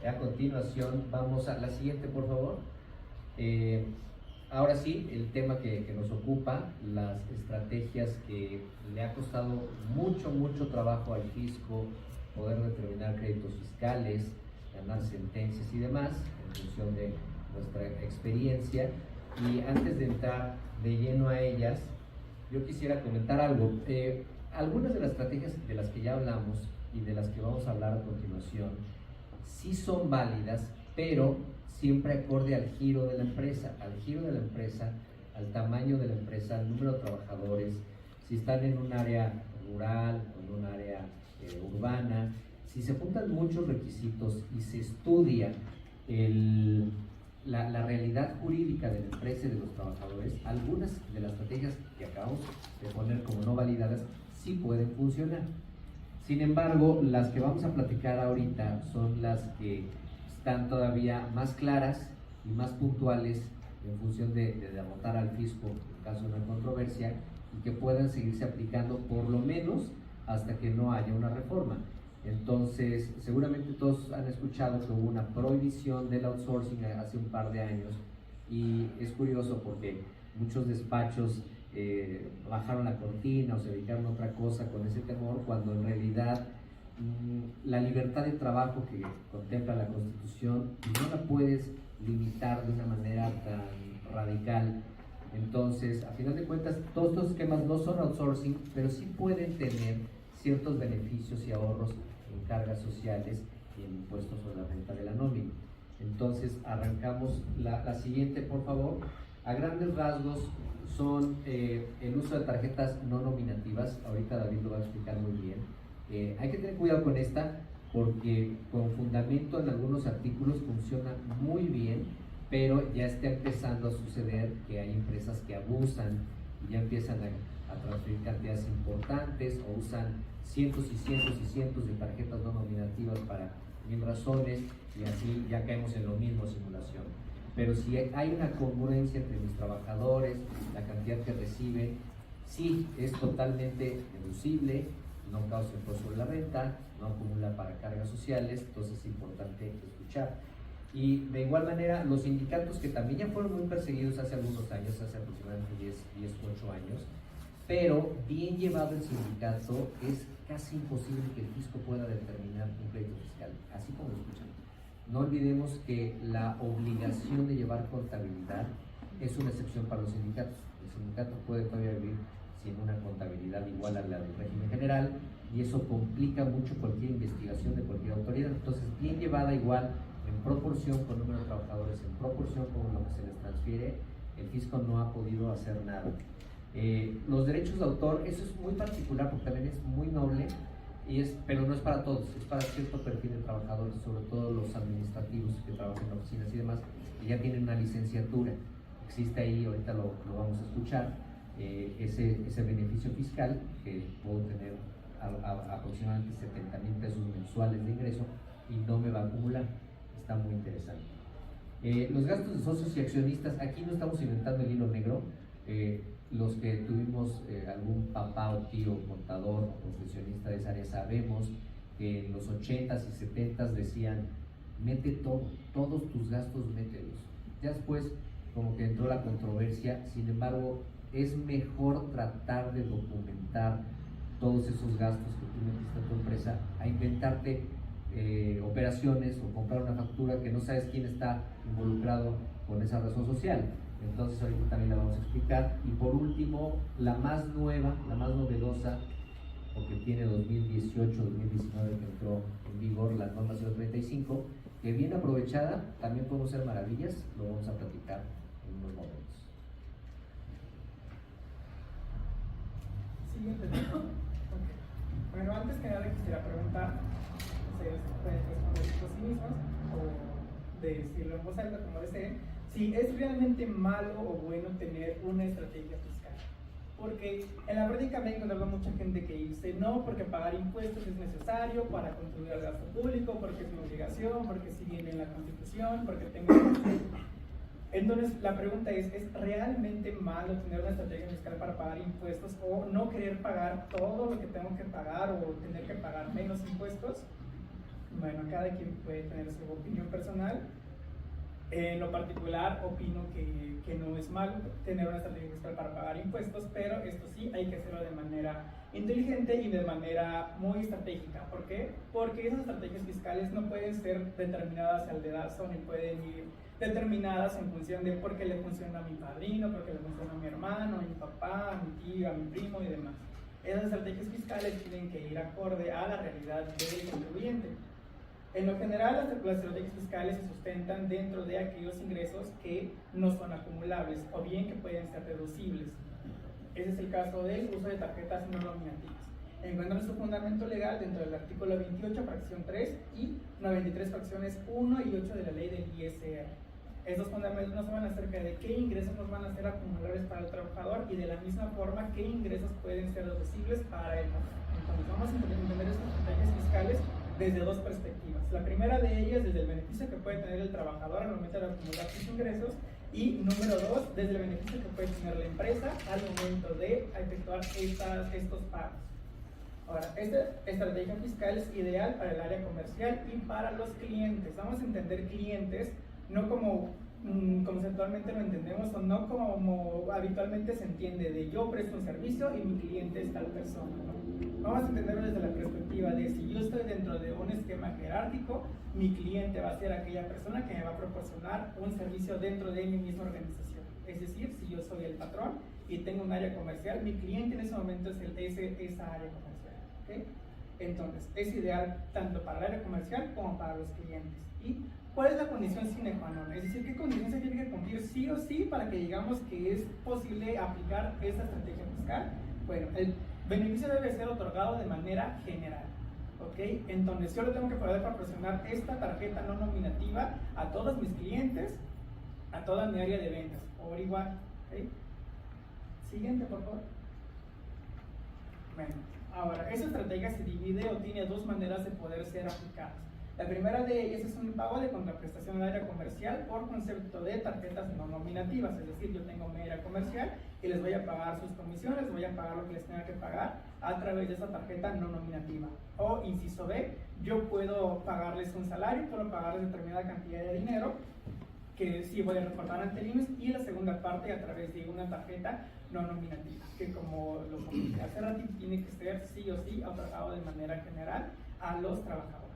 A continuación vamos a la siguiente, por favor. Ahora sí, el tema que nos ocupa, las estrategias que le ha costado mucho trabajo al fisco poder determinar créditos fiscales, ganar sentencias y demás, en función de nuestra experiencia. Y antes de entrar de lleno a ellas, yo quisiera comentar algo. Algunas de las estrategias de las que ya hablamos y de las que vamos a hablar a continuación, sí son válidas, pero siempre acorde al giro de la empresa, al tamaño de la empresa, al número de trabajadores, si están en un área rural o en un área urbana, si se juntan muchos requisitos y se estudia la realidad jurídica de la empresa y de los trabajadores, algunas de las estrategias que acabamos de poner como no validadas sí pueden funcionar. Sin embargo, las que vamos a platicar ahorita son las que están todavía más claras y más puntuales en función de derrotar al fisco en caso de una controversia, y que puedan seguirse aplicando por lo menos hasta que no haya una reforma. Entonces, seguramente todos han escuchado que hubo una prohibición del outsourcing hace un par de años, y es curioso porque muchos despachos bajaron la cortina o se dedicaron a otra cosa con ese temor, cuando en realidad la libertad de trabajo que contempla la Constitución no la puedes limitar de una manera tan radical. Entonces, a final de cuentas, todos estos esquemas no son outsourcing, pero sí pueden tener ciertos beneficios y ahorros en cargas sociales y en impuestos sobre la renta de la nómina. Entonces, arrancamos la siguiente, por favor. A grandes rasgos son el uso de tarjetas no nominativas. Ahorita David lo va a explicar muy bien. Hay que tener cuidado con esta, porque con fundamento en algunos artículos funciona muy bien, pero ya está empezando a suceder que hay empresas que abusan y ya empiezan a transferir cantidades importantes, o usan cientos y cientos y cientos de tarjetas no nominativas para mil razones, y así ya caemos en lo mismo, simulación. Pero si hay una congruencia entre mis trabajadores, la cantidad que reciben, sí es totalmente deducible, no causa impuesto sobre la renta, no acumula para cargas sociales, entonces es importante escuchar. Y de igual manera, los sindicatos, que también ya fueron muy perseguidos hace algunos años, hace aproximadamente 10 8 años, pero bien llevado el sindicato es casi imposible que el fisco pueda determinar un crédito fiscal, así como lo escuchan. No olvidemos que la obligación de llevar contabilidad es una excepción para los sindicatos. El sindicato puede todavía vivir sin una contabilidad igual a la del régimen general, y eso complica mucho cualquier investigación de cualquier autoridad. Entonces, bien llevada igual, en proporción con el número de trabajadores, en proporción con lo que se les transfiere, el fisco no ha podido hacer nada. Los derechos de autor, eso es muy particular porque también es muy noble, pero no es para todos, es para cierto perfil de trabajadores, sobre todo los administrativos que trabajan en oficinas y demás, y ya tienen una licenciatura. Existe ahí, ahorita lo vamos a escuchar, ese beneficio fiscal, que puedo tener aproximadamente 70,000 pesos mensuales de ingreso y no me va a acumular. Está muy interesante. Los gastos de socios y accionistas, aquí no estamos inventando el hilo negro. Los que tuvimos algún papá o tío contador o profesionista de esa área, sabemos que en los 80s y 70s decían: mete todos tus gastos, mételos. Ya después como que entró la controversia. Sin embargo, es mejor tratar de documentar todos esos gastos que tú metiste a tu empresa, a inventarte operaciones o comprar una factura que no sabes quién está involucrado con esa razón social. Entonces ahorita también la vamos a explicar. Y por último, la más nueva, la más novedosa, porque tiene 2018, 2019 que entró en vigor la norma 035, que bien aprovechada también podemos hacer maravillas. Lo vamos a platicar en unos momentos. Siguiente tema. Okay. Bueno, antes que nada quisiera preguntar, ustedes pueden responder por sí mismos o decirlo en voz alta como deseen, si es realmente malo o bueno tener una estrategia fiscal. Porque en la práctica me he encontrado mucha gente que dice no, porque pagar impuestos es necesario para contribuir al gasto público, porque es mi obligación, porque si viene en la Constitución, porque tengo que... Entonces la pregunta ¿es realmente malo tener una estrategia fiscal para pagar impuestos, o no querer pagar todo lo que tengo que pagar, o tener que pagar menos impuestos? Bueno, cada quien puede tener su opinión personal. En lo particular, opino que no es malo tener una estrategia fiscal para pagar impuestos, pero esto sí hay que hacerlo de manera inteligente y de manera muy estratégica. ¿Por qué? Porque esas estrategias fiscales no pueden ser determinadas al dedazo, ni pueden ir determinadas en función de por qué le funciona a mi padrino, por qué le funciona a mi hermano, a mi papá, a mi tío, a mi primo y demás. Esas estrategias fiscales tienen que ir acorde a la realidad del contribuyente. En lo general, las estrategias fiscales se sustentan dentro de aquellos ingresos que no son acumulables o bien que pueden ser deducibles. Ese es el caso del uso de tarjetas no nominativas. Encuentran su fundamento legal dentro del artículo 28, fracción 3 y 93, fracciones 1 y 8 de la ley del ISR. Estos fundamentos nos hablan acerca de qué ingresos nos van a ser acumulables para el trabajador y de la misma forma qué ingresos pueden ser deducibles para él. Entonces vamos a entender estas estrategias fiscales desde dos perspectivas. La primera de ellas desde el beneficio que puede tener el trabajador al momento de acumular sus ingresos, y número dos, desde el beneficio que puede tener la empresa al momento de efectuar estos pagos. Ahora, esta estrategia fiscal es ideal para el área comercial y para los clientes. Vamos a entender clientes no como conceptualmente lo entendemos, o no como habitualmente se entiende de yo presto un servicio y mi cliente es tal persona, ¿no? Vamos a entenderlo desde la perspectiva de si yo estoy dentro de un esquema jerárquico, mi cliente va a ser aquella persona que me va a proporcionar un servicio dentro de mi misma organización. Es decir, si yo soy el patrón y tengo un área comercial, mi cliente en ese momento es esa área comercial, ¿okay? Entonces, es ideal tanto para el área comercial como para los clientes. ¿Y cuál es la condición sine qua non? Es decir, ¿qué condición se tiene que cumplir sí o sí para que digamos que es posible aplicar esta estrategia fiscal? Bueno, el beneficio debe ser otorgado de manera general, ¿ok? Entonces, yo le tengo que poder proporcionar esta tarjeta no nominativa a todos mis clientes, a toda mi área de ventas, por igual, ¿ok? Siguiente, por favor. Bueno, ahora, esa estrategia se divide o tiene dos maneras de poder ser aplicadas. La primera de ellas es un pago de contraprestación al área comercial por concepto de tarjetas no nominativas, es decir, yo tengo mi área comercial y les voy a pagar sus comisiones, les voy a pagar lo que les tenga que pagar a través de esa tarjeta no nominativa. O, inciso B, yo puedo pagarles un salario, puedo pagarles determinada cantidad de dinero, que sí voy a reportar ante el IMSS, y la segunda parte a través de una tarjeta no nominativa, que como lo comenté hace ratito, tiene que ser sí o sí otorgado de manera general a los trabajadores.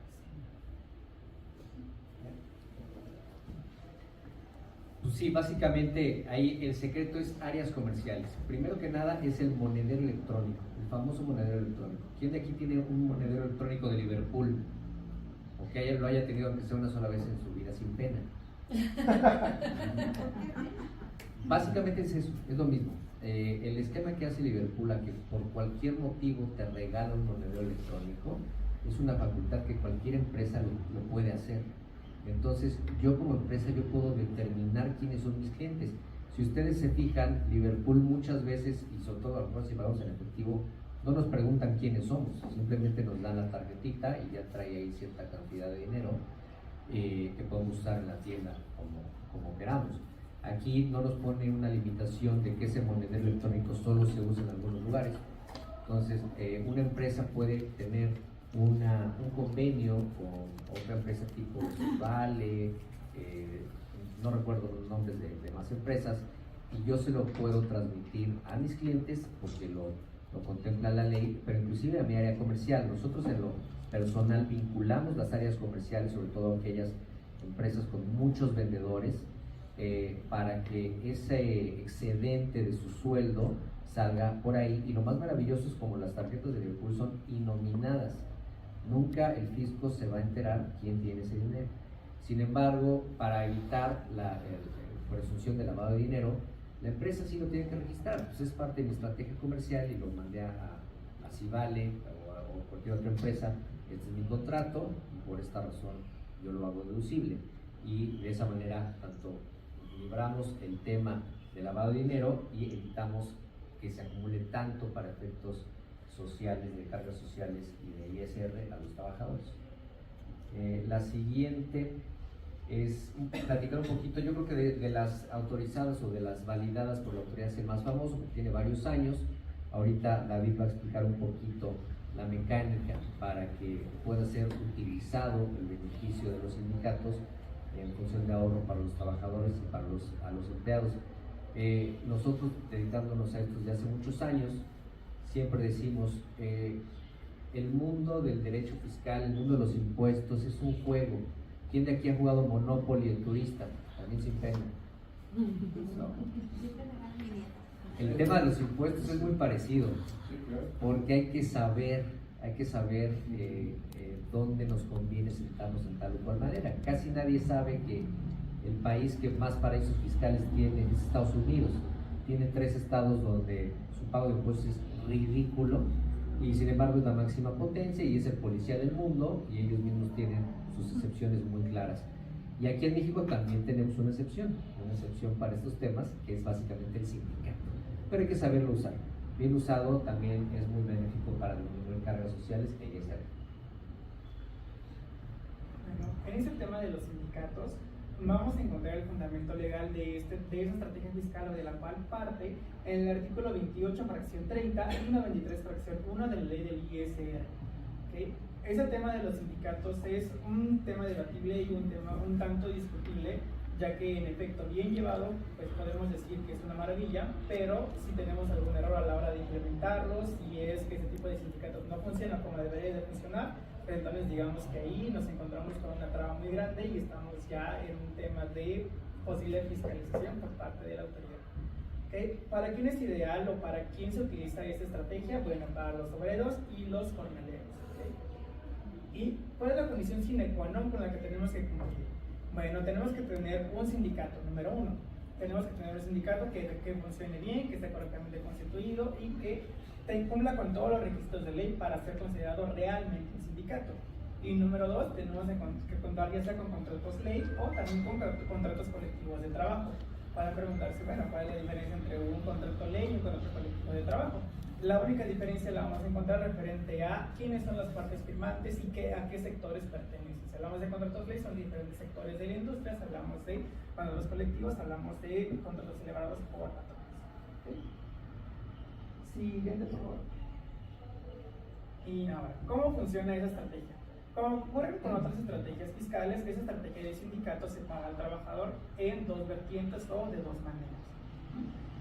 Pues sí, básicamente ahí el secreto es áreas comerciales. Primero que nada es el monedero electrónico, el famoso monedero electrónico. ¿Quién de aquí tiene un monedero electrónico de Liverpool? O que lo haya tenido aunque sea una sola vez en su vida, sin pena. Básicamente es eso, es lo mismo. El esquema que hace Liverpool a que por cualquier motivo te regala un monedero electrónico es una facultad que cualquier empresa lo puede hacer. Entonces, yo como empresa yo puedo determinar quiénes son mis clientes. Si ustedes se fijan, Liverpool muchas veces, y sobre todo a lo mejor si vamos en efectivo, no nos preguntan quiénes somos, simplemente nos dan la tarjetita y ya trae ahí cierta cantidad de dinero que podemos usar en la tienda como queramos. Aquí no nos pone una limitación de que ese monedero electrónico solo se usa en algunos lugares. Entonces, una empresa puede tener un convenio con otra empresa tipo Vale, no recuerdo los nombres de más empresas, y yo se lo puedo transmitir a mis clientes porque lo contempla la ley, pero inclusive a mi área comercial. Nosotros en lo personal vinculamos las áreas comerciales, sobre todo aquellas empresas con muchos vendedores, para que ese excedente de su sueldo salga por ahí. Y lo más maravilloso es como las tarjetas de Liverpool son innominadas. Nunca el fisco se va a enterar quién tiene ese dinero. Sin embargo, para evitar la presunción de lavado de dinero, la empresa sí lo tiene que registrar. Pues es parte de mi estrategia comercial y lo mandé a Civale o cualquier otra empresa. Este es mi contrato y por esta razón yo lo hago deducible. Y de esa manera tanto libramos el tema de lavado de dinero y evitamos que se acumule tanto para efectos sociales, de cargas sociales y de ISR a los trabajadores. La siguiente es platicar un poquito, yo creo que de las autorizadas o de las validadas por la autoridad es el más famoso, que tiene varios años. Ahorita David va a explicar un poquito la mecánica para que pueda ser utilizado el beneficio de los sindicatos en función de ahorro para los trabajadores y para los empleados. Nosotros, dedicándonos a esto desde hace muchos años, siempre decimos, el mundo del derecho fiscal, el mundo de los impuestos es un juego. ¿Quién de aquí ha jugado Monopoly, el turista? También sin pena. No. El tema de los impuestos es muy parecido, porque hay que saber dónde nos conviene sentarnos en tal o cual manera. Casi nadie sabe que el país que más paraísos fiscales tiene es Estados Unidos. Tiene 3 estados donde su pago de impuestos es ridículo, y sin embargo es la máxima potencia y es el policía del mundo y ellos mismos tienen sus excepciones muy claras. Y aquí en México también tenemos una excepción para estos temas, que es básicamente el sindicato, pero hay que saberlo usar. Bien usado también es muy benéfico para disminuir cargas sociales e ISR. Bueno, en ese tema de los sindicatos vamos a encontrar el fundamento legal de esa estrategia fiscal, o de la cual parte en el artículo 28, fracción 30 y 93, fracción 1 de la ley del ISR. ¿Okay? Ese tema de los sindicatos es un tema debatible y un tema un tanto discutible, ya que en efecto bien llevado pues podemos decir que es una maravilla, pero si tenemos algún error a la hora de implementarlos y es que ese tipo de sindicatos no funciona como debería de funcionar, pues entonces digamos que ahí nos encontramos con una traba muy grande y estamos ya en un tema de posible fiscalización por parte de la autoridad. ¿Okay? ¿Para quién es ideal o para quién se utiliza esta estrategia? Bueno, para los obreros y los jornaleros. ¿Y cuál es la condición sine qua non con la que tenemos que cumplir? Bueno, tenemos que tener un sindicato, número uno. Tenemos que tener un sindicato que funcione bien, que esté correctamente constituido y que cumpla con todos los requisitos de ley para ser considerado realmente un sindicato. Y número dos, tenemos que contar ya sea con contratos ley o también con contratos colectivos de trabajo. Para preguntarse, bueno, ¿cuál es la diferencia entre un contrato ley y un contrato colectivo de trabajo? La única diferencia la vamos a encontrar referente a quiénes son las partes firmantes y a qué sectores pertenecen. Si hablamos de contratos ley, son diferentes sectores de la industria. Si hablamos de contratos colectivos, hablamos de contratos celebrados por patrones. ¿Okay? Siguiente, por favor. Y ahora, ¿cómo funciona esa estrategia? Como ocurre con otras estrategias fiscales, esa estrategia de sindicato se paga al trabajador en dos vertientes o de dos maneras.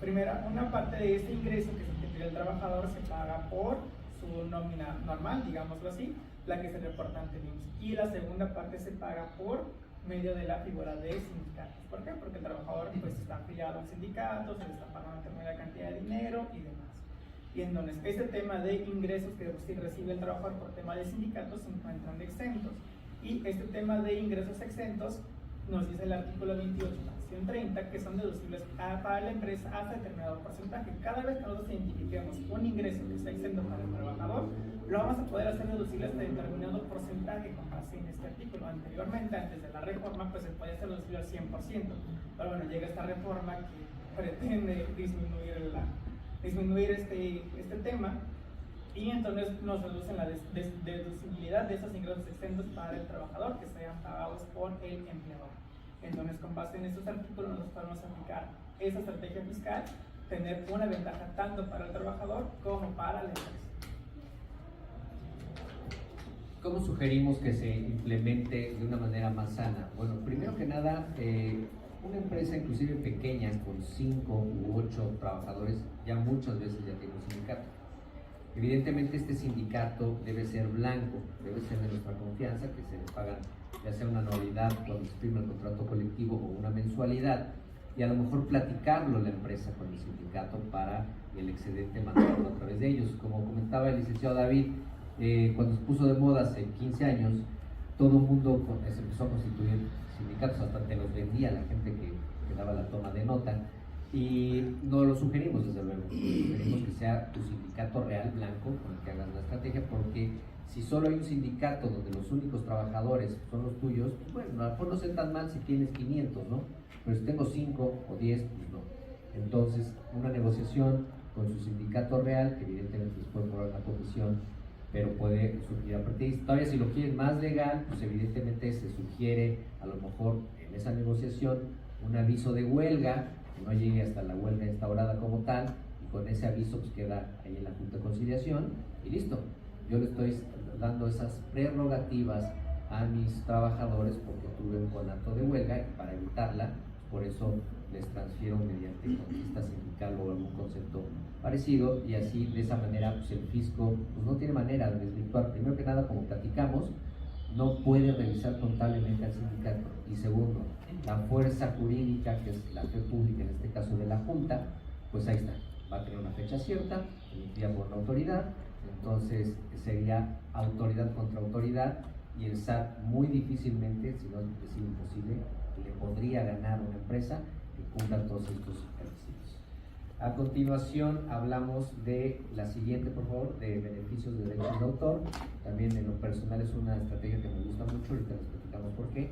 Primera, una parte de este ingreso que se tiene el trabajador se paga por su nómina normal, digámoslo así, la que se reporta ante el IMSS. Y la segunda parte se paga por medio de la figura de sindicatos. ¿Por qué? Porque el trabajador pues está afiliado a un sindicato, se le está pagando determinada cantidad de dinero y demás. Y entonces, este tema de ingresos que recibe el trabajador por tema de sindicatos se encuentran exentos. Y este tema de ingresos exentos nos dice el artículo 28, fracción 30, que son deducibles para la empresa hasta determinado porcentaje. Cada vez que nosotros identifiquemos un ingreso que está exento para el trabajador, lo vamos a poder hacer deducible hasta determinado porcentaje con base en este artículo. Anteriormente, antes de la reforma, pues se podía hacer deducible al 100%. Pero bueno, llega esta reforma que pretende disminuir este tema, y entonces nos reducen la deducibilidad de esos ingresos exentos para el trabajador que sean pagados por el empleador. Entonces, con base en estos artículos, nosotros podemos aplicar esa estrategia fiscal, tener una ventaja tanto para el trabajador como para la empresa. ¿Cómo sugerimos que se implemente de una manera más sana? Bueno, primero que nada, una empresa inclusive pequeña con 5 u 8 trabajadores ya muchas veces ya tiene un sindicato. Evidentemente este sindicato debe ser blanco, debe ser de nuestra confianza, que se le pagan ya sea una anualidad cuando se firma el contrato colectivo o una mensualidad, y a lo mejor platicarlo la empresa con el sindicato para el excedente mandarlo a través de ellos. Como comentaba el licenciado David, cuando se puso de moda hace 15 años, todo el mundo se empezó a constituir sindicatos, hasta te los vendía la gente que daba la toma de nota, y no lo sugerimos, desde luego. Sugerimos que sea tu sindicato real, blanco, con el que hagas la estrategia, porque si solo hay un sindicato donde los únicos trabajadores son los tuyos, pues bueno, a lo mejor no sé tan mal si tienes 500, ¿no? Pero si tengo 5 o 10, pues no. Entonces, una negociación con su sindicato real, que evidentemente les puede cobrar una comisión, pero puede surgir a partir. Todavía si lo quieren más legal, pues evidentemente se sugiere a lo mejor en esa negociación un aviso de huelga, que no llegue hasta la huelga instaurada como tal, y con ese aviso pues queda ahí en la Junta de Conciliación y listo. Yo le estoy dando esas prerrogativas a mis trabajadores porque tuve un conato de huelga, y para evitarla, por eso les transfiero mediante conquista sindical o algún concepto parecido, y así de esa manera pues el fisco pues, no tiene manera de desvirtuar. Primero que nada, como platicamos, no puede revisar contablemente al sindicato, y segundo, la fuerza jurídica, que es la fe pública, en este caso de la Junta, pues ahí está, va a tener una fecha cierta, emitida por una autoridad, entonces sería autoridad contra autoridad, y el SAT muy difícilmente, si no es imposible, le podría ganar a una empresa que cumpla todos estos requisitos. A continuación hablamos de la siguiente, por favor, de beneficios de derechos de autor. También en lo personal es una estrategia que me gusta mucho, ahorita les platicamos por qué,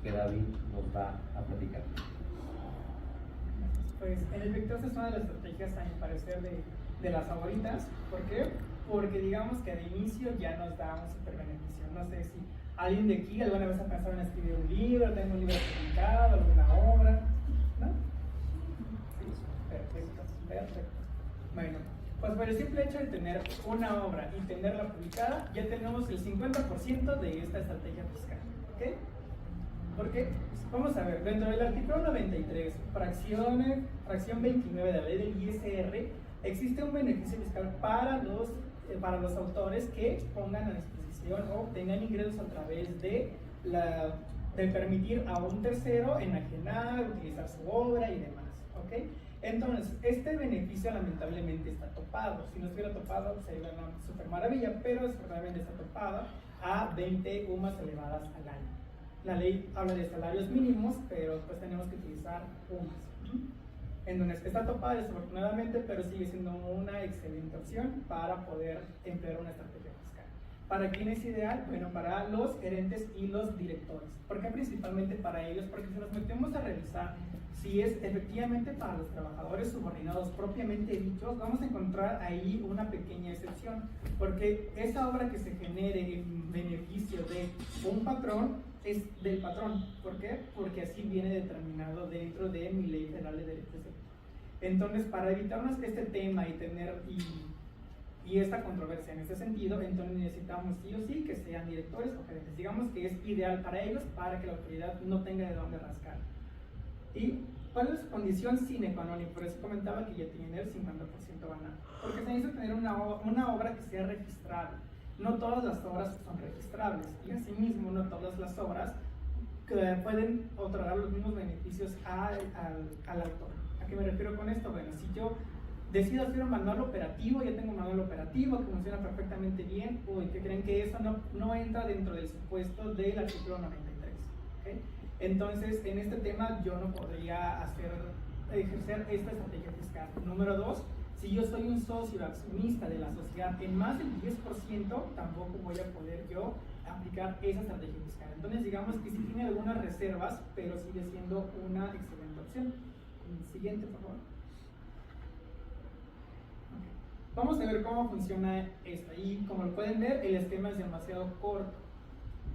que David nos va a platicar. Pues en efecto esta es una de las estrategias, a mi parecer, de las favoritas. ¿Por qué? Porque digamos que de inicio ya nos da un super beneficio. No sé si alguien de aquí alguna vez ha pensado en escribir un libro, tener un libro publicado, alguna obra, ¿no? Sí, perfecto, perfecto. Bueno, pues por el simple hecho de tener una obra y tenerla publicada, ya tenemos el 50% de esta estrategia fiscal, ¿ok? ¿Por qué? Vamos a ver, dentro del artículo 93, fracción 29 de la ley del ISR, existe un beneficio fiscal para los autores que pongan a disposición o tengan ingresos a través de permitir a un tercero enajenar, utilizar su obra y demás, ¿ok? Entonces, este beneficio lamentablemente está topado. Si no estuviera topado, sería una super maravilla, pero desgraciadamente está topado a 20 UMAS elevadas al año. La ley habla de salarios mínimos, pero pues tenemos que utilizar UMAS. En donde está topada desafortunadamente, pero sigue siendo una excelente opción para poder emplear una estrategia fiscal. ¿Para quién es ideal? Bueno, para los gerentes y los directores. ¿Por qué principalmente para ellos? Porque si nos metemos a revisar si es efectivamente para los trabajadores subordinados propiamente dichos, vamos a encontrar ahí una pequeña excepción, porque esa obra que se genere en beneficio de un patrón es del patrón. ¿Por qué? Porque así viene determinado dentro de mi Ley Federal de Derechos de Autor. Entonces, para evitarnos este tema y tener y esta controversia en este sentido, entonces necesitamos sí o sí que sean directores o gerentes. Digamos que es ideal para ellos, para que la autoridad no tenga de dónde rascar. ¿Y cuál es su condición sine qua non? Y por eso comentaba que ya tienen el 50% ganado. Porque se necesita tener una obra que sea registrable. No todas las obras son registrables y asimismo no todas las obras que pueden otorgar los mismos beneficios al autor. ¿A qué me refiero con esto? Bueno, si yo decido hacer un manual operativo, ya tengo un manual operativo que funciona perfectamente bien, uy, que creen que eso no entra dentro del supuesto del artículo 93. ¿Okay? Entonces, en este tema yo no podría ejercer esta estrategia fiscal. Número 2, si yo soy un socio accionista de la sociedad en más del 10%, tampoco voy a poder yo aplicar esa estrategia fiscal. Entonces, digamos que sí tiene algunas reservas, pero sigue siendo una excelente opción. Siguiente, por favor. Okay. Vamos a ver cómo funciona esto. Y como lo pueden ver, el esquema es demasiado corto.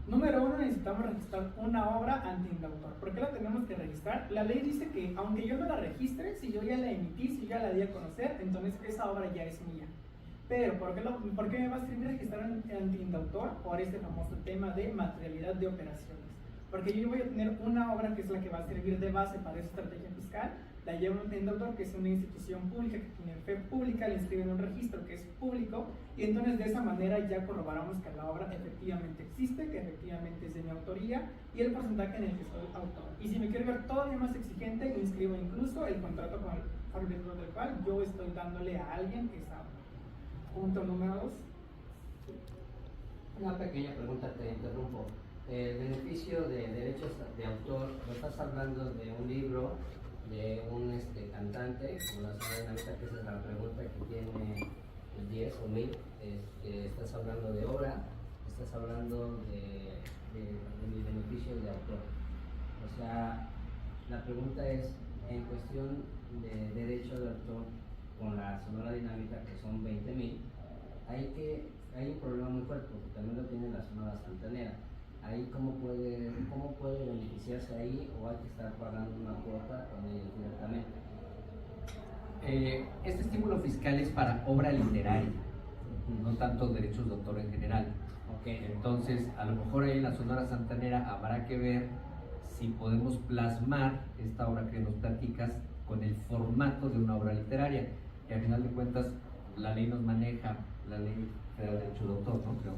Número 1, necesitamos registrar una obra ante indautor. ¿Por qué la tenemos que registrar? La ley dice que aunque yo no la registre, si yo ya la emití, si ya la di a conocer, entonces esa obra ya es mía. Pero ¿por qué me va a servir registrar ante indautor? Por este famoso tema de materialidad de operaciones. Porque yo voy a tener una obra que es la que va a servir de base para esa estrategia fiscal, la lleva un indautor que es una institución pública que tiene fe pública, le inscribe en un registro que es público, y entonces de esa manera ya corroboramos que la obra efectivamente existe, que efectivamente es de mi autoría y el porcentaje en el que soy autor. Y si me quiero ver todavía más exigente, inscribo incluso el contrato con el árbitro del cual yo estoy dándole a alguien esa obra. Punto número 2. Una pequeña pregunta, te interrumpo. El beneficio de derechos de autor, ¿no estás hablando de un libro, de un cantante, como la señora Dinamita, que esa es la pregunta que tiene 10 o 1000? ¿Estás hablando de obra? ¿Estás hablando de beneficio de autor? O sea, la pregunta es, en cuestión de derecho de autor, con la Sonora Dinamita, que son 20,000, hay un problema muy fuerte, porque también lo tiene la Sonora Santanera. Ahí ¿cómo puede beneficiarse ahí, o hay que estar pagando una cuota con ellos directamente? Este estímulo fiscal es para obra literaria, no tanto derechos de autor en general. Okay. Entonces, a lo mejor ahí en la Sonora Santanera habrá que ver si podemos plasmar esta obra que nos platicas con el formato de una obra literaria, que al final de cuentas la ley nos maneja, la ley federal de derecho de autor, ¿no? Creo,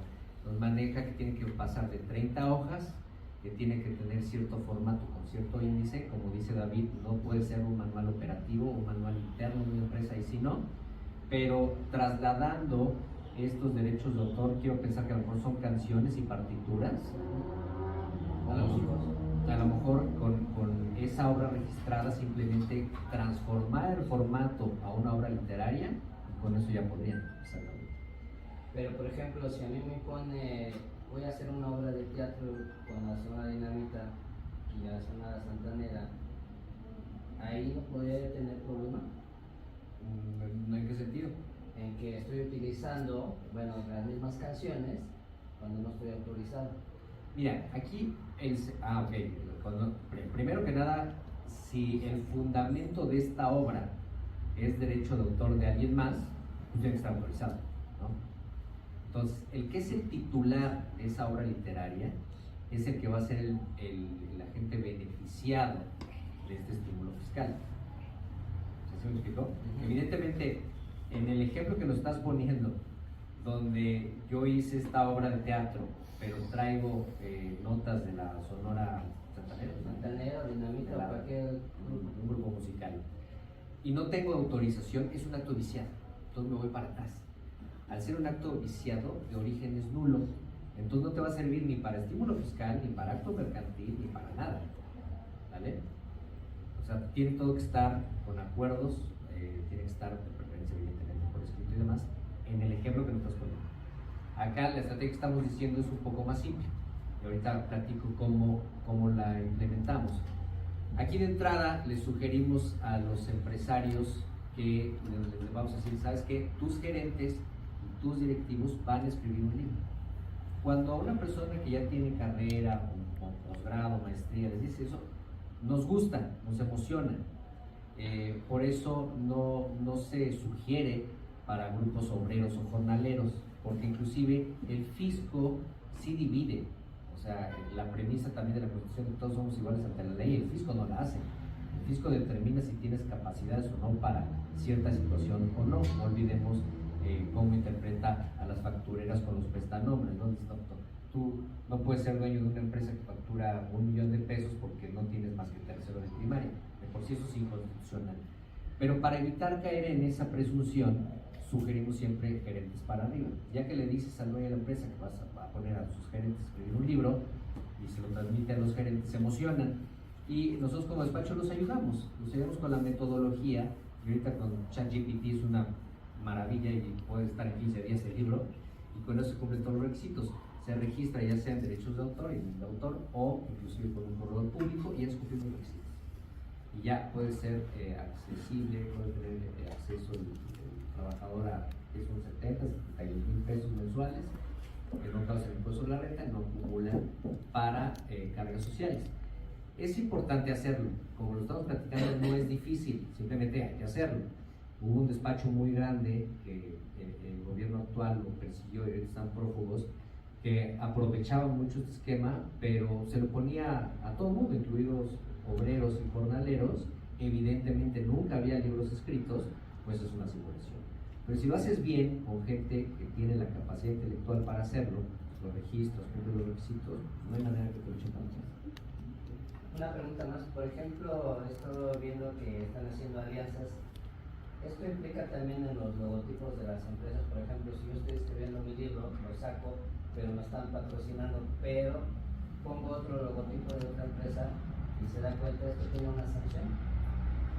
nos maneja que tiene que pasar de 30 hojas, que tiene que tener cierto formato con cierto índice, como dice David, no puede ser un manual operativo, un manual interno de una empresa, y si no, pero trasladando estos derechos de autor, quiero pensar que a lo mejor son canciones y partituras, Músicos. a lo mejor con esa obra registrada simplemente transformar el formato a una obra literaria, y con eso ya podrían empezar a ver. Pero por ejemplo, si a mí me pone, voy a hacer una obra de teatro con la Sonora Dinamita y la Sonora Santanera, ahí no podría tener problema. ¿No en qué sentido? En que estoy utilizando, bueno, las mismas canciones cuando no estoy autorizado. Mira, aquí ok. Primero que nada, si el fundamento de esta obra es derecho de autor de alguien más, pues tiene que estar autorizado, ¿no? Entonces, el que es el titular de esa obra literaria es el que va a ser el agente beneficiado de este estímulo fiscal. ¿Sí me explicó? Evidentemente, en el ejemplo que nos estás poniendo, donde yo hice esta obra de teatro, pero traigo notas de la Sonora Santanera, Dinamita o cualquier un grupo musical, y no tengo autorización, es un acto viciado, entonces me voy para atrás. Al ser un acto viciado, de origen es nulo, entonces no te va a servir ni para estímulo fiscal, ni para acto mercantil, ni para nada, ¿vale? O sea, tiene todo que estar con acuerdos, tiene que estar de preferencia evidentemente por escrito y demás, en el ejemplo que nos estás poniendo. Acá la estrategia que estamos diciendo es un poco más simple, y ahorita platico cómo la implementamos. Aquí de entrada les sugerimos a los empresarios que les vamos a decir, ¿sabes qué? Tus gerentes y tus directivos van a escribir un libro. Cuando a una persona que ya tiene carrera, o posgrado, maestría, les dice eso, nos gusta, nos emociona. Por eso no se sugiere para grupos obreros o jornaleros, porque inclusive el fisco sí divide. O sea, la premisa también de la Constitución de todos somos iguales ante la ley, el fisco no la hace. El fisco determina si tienes capacidades o no para cierta situación o no. No olvidemos cómo interpreta a las factureras con los prestanombres, ¿no? Tú no puedes ser dueño de una empresa que factura 1 millón de pesos porque no tienes más que tercero de primaria. De por sí eso es inconstitucional. Pero para evitar caer en esa presunción, sugerimos siempre gerentes para arriba. Ya que le dices al dueño de la empresa que vas a poner a sus gerentes a escribir un libro y se lo transmite a los gerentes, se emocionan. Y nosotros como despacho los ayudamos con la metodología. Y ahorita con ChatGPT es una maravilla y puede estar en 15 días el libro, y con eso se cumplen todos los requisitos. Se registra ya sea en derechos de autor y de autor, o inclusive por un corredor público, y es cumplir los requisitos. Y ya puede ser accesible, puede tener acceso el trabajador a que son 70, 72 mil pesos mensuales, que no causan impuesto sobre la renta, no acumulan para cargas sociales. Es importante hacerlo, como lo estamos platicando, no es difícil, simplemente hay que hacerlo. Hubo un despacho muy grande que el gobierno actual lo persiguió y ahorita están prófugos, que aprovechaban mucho este esquema, pero se lo ponía a todo el mundo, incluidos obreros y jornaleros. Evidentemente nunca había libros escritos, pues es una simulación. Pero si lo haces bien, con gente que tiene la capacidad intelectual para hacerlo, los registros, cumple los requisitos, no hay manera que te lo echen para atrás. Una pregunta más, por ejemplo, he estado viendo que están haciendo alianzas. Esto implica también en los logotipos de las empresas. Por ejemplo, si yo estoy escribiendo mi libro, lo saco, pero me están patrocinando, pero pongo otro logotipo de otra empresa y se da cuenta, ¿esto tiene una sanción?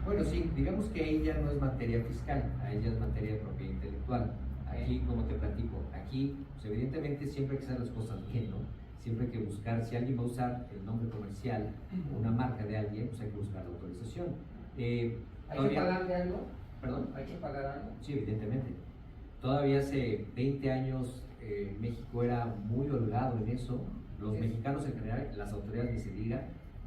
Bueno, sí, digamos que ahí ya no es materia fiscal, ahí ya es materia de propiedad intelectual. Aquí, como te platico, aquí, pues evidentemente siempre hay que hacer las cosas bien, ¿no? Siempre hay que buscar, si alguien va a usar el nombre comercial o una marca de alguien, pues hay que buscar la autorización. ¿Hay que pagar de algo? ¿Perdón? ¿Hay que pagar algo? Sí, evidentemente. Todavía hace 20 años México era muy holgado en eso. Los mexicanos en general, las autoridades ni se diga,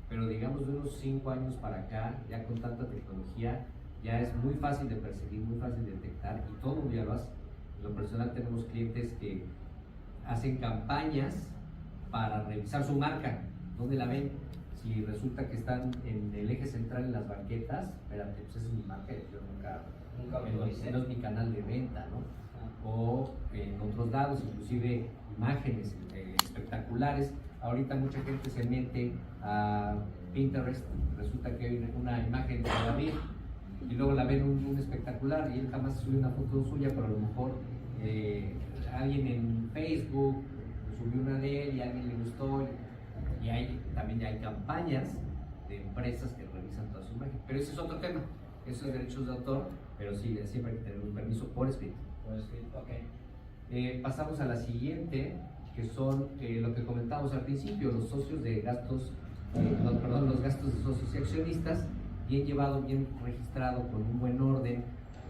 pero digamos de unos 5 años para acá, ya con tanta tecnología, ya es muy fácil de percibir, muy fácil de detectar, y todo el mundo ya lo hace. En lo personal tenemos clientes que hacen campañas para revisar su marca, ¿dónde la ven? Si resulta que están en el eje central en las banquetas, espérate, pues esa es mi marca, yo nunca autoricé, no es mi canal de venta, ¿no? O en otros lados, inclusive imágenes espectaculares. Ahorita mucha gente se mete a Pinterest, resulta que hay una imagen de David y luego la ven un espectacular, y él jamás subió una foto suya, pero a lo mejor alguien en Facebook subió una de él y a alguien le gustó, y Y también hay campañas de empresas que revisan toda su imagen. Pero ese es otro tema, eso es derechos de autor, pero sí, siempre hay que tener un permiso por escrito. Por escrito, ok. Pasamos a la siguiente, que son lo que comentábamos al principio, los socios de gastos, los gastos de socios y accionistas, bien llevado, bien registrado, con un buen orden,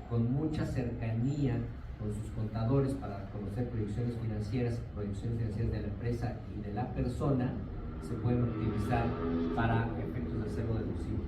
con mucha cercanía con sus contadores para conocer proyecciones financieras de la empresa y de la persona, se pueden utilizar para efectos de hacerlo deducible.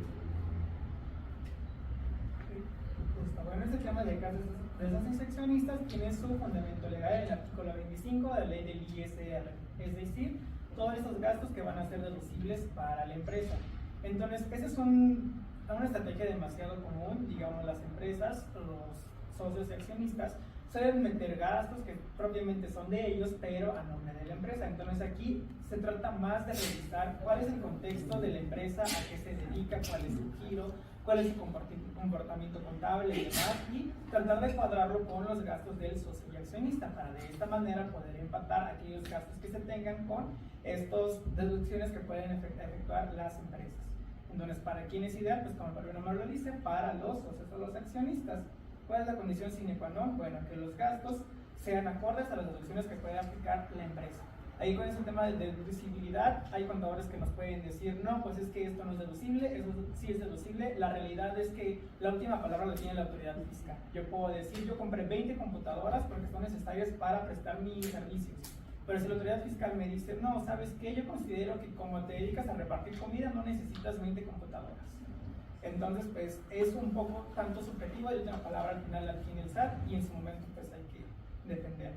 Bueno, este tema de casos de socios accionistas tiene su fundamento legal en el artículo 25 de la ley del ISR, es decir, todos esos gastos que van a ser deducibles para la empresa. Entonces, esa es una estrategia demasiado común. Digamos, las empresas, los socios y accionistas suelen meter gastos que propiamente son de ellos, pero a nombre de la empresa. Entonces aquí se trata más de revisar cuál es el contexto de la empresa, a qué se dedica, cuál es su giro, cuál es su comportamiento contable y demás, y tratar de cuadrarlo con los gastos del socio y accionista, para de esta manera poder empatar aquellos gastos que se tengan con estas deducciones que pueden efectuar las empresas. Entonces, ¿para quién es ideal? Pues como el propio nombre lo dice, para los socios o los accionistas. ¿Cuál es la condición sine qua non? Bueno, que los gastos sean acordes a las deducciones que puede aplicar la empresa. Ahí con ese tema de deducibilidad, hay contadores que nos pueden decir, no, pues es que esto no es deducible, eso sí es deducible. La realidad es que la última palabra la tiene la autoridad fiscal. Yo puedo decir, yo compré 20 computadoras porque son necesarias para prestar mis servicios. Pero si la autoridad fiscal me dice, no, ¿sabes qué? Yo considero que como te dedicas a repartir comida, no necesitas 20 computadoras. Entonces, pues, es un poco tanto subjetivo, y última palabra al final la tiene el SAT, y en su momento, pues, hay que defender.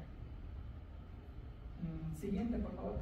Siguiente, por favor.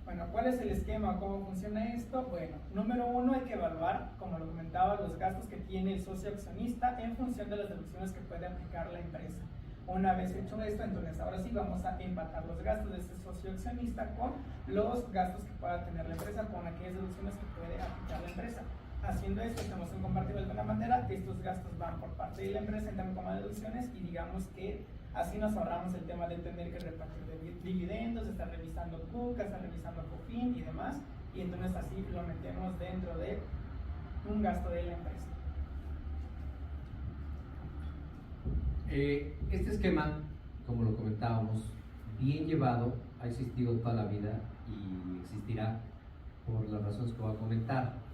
Bueno, ¿cuál es el esquema? ¿Cómo funciona esto? Bueno, número uno, hay que evaluar, como lo comentaba, los gastos que tiene el socio accionista en función de las deducciones que puede aplicar la empresa. Una vez hecho esto, entonces ahora sí vamos a empatar los gastos de ese socio accionista con los gastos que pueda tener la empresa, con aquellas deducciones que puede aplicar la empresa. Haciendo esto, estamos en compartible de alguna manera, estos gastos van por parte de la empresa, entran como deducciones, y digamos que así nos ahorramos el tema de tener que repartir dividendos, estar revisando CUCA, estar revisando COFIN y demás, y entonces así lo metemos dentro de un gasto de la empresa. Este esquema, como lo comentábamos, bien llevado, ha existido toda la vida y existirá por las razones que voy a comentar.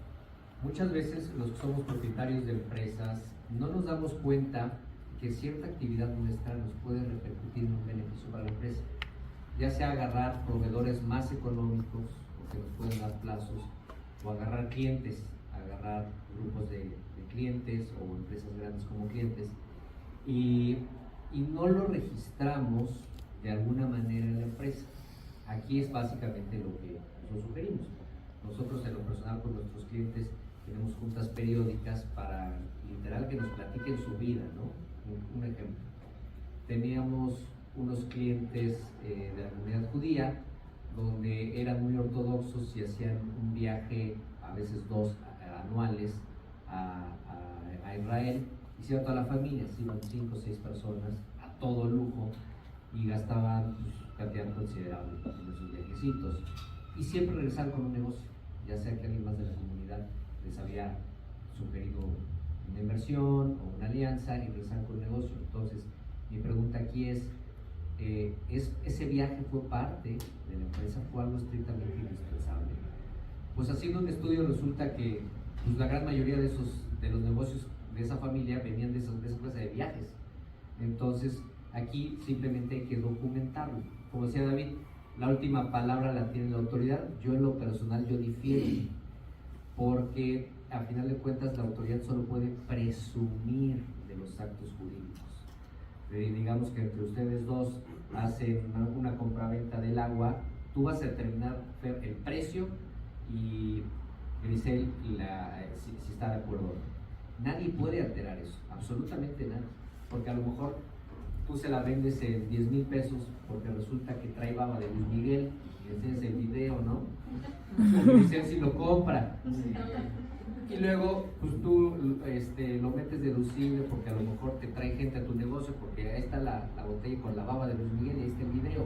Muchas veces los que somos propietarios de empresas no nos damos cuenta que cierta actividad nuestra nos puede repercutir en un beneficio para la empresa, ya sea agarrar proveedores más económicos o que nos pueden dar plazos, o agarrar clientes, agarrar grupos de clientes o empresas grandes como clientes, y no lo registramos de alguna manera en la empresa. Aquí es básicamente lo que nosotros sugerimos. Nosotros en lo personal con nuestros clientes tenemos juntas periódicas para literal que nos platiquen su vida, ¿no? Un ejemplo. Teníamos unos clientes de la comunidad judía donde eran muy ortodoxos y hacían un viaje, a veces 2 anuales, a Israel. Hicieron toda la familia, se iban 5 o 6 personas a todo lujo y gastaban cantidad considerable en esos viajecitos. Y siempre regresaban con un negocio, ya sea que alguien más de la comunidad les había sugerido una inversión o una alianza y regresaban con un negocio. Entonces, mi pregunta aquí es ¿ese viaje fue parte de la empresa? ¿Fue algo estrictamente indispensable? Pues haciendo un estudio resulta que pues, la gran mayoría de los negocios de esa familia venían de esa clase de viajes. Entonces, aquí simplemente hay que documentarlo. Como decía David, la última palabra la tiene la autoridad. Yo en lo personal, yo difiero, porque a final de cuentas la autoridad solo puede presumir de los actos jurídicos. Digamos que entre ustedes dos hacen una compraventa del agua, tú vas a determinar el precio y Grisel si está de acuerdo. Nadie puede alterar eso, absolutamente nadie, porque a lo mejor tú se la vendes en 10,000 pesos porque resulta que trae baba de Luis Miguel y le enseñas el video, ¿no? Grisel si lo compra. Y luego, pues tú lo metes deducible porque a lo mejor te trae gente a tu negocio porque ahí está la botella con la baba de Luis Miguel y ahí está el video.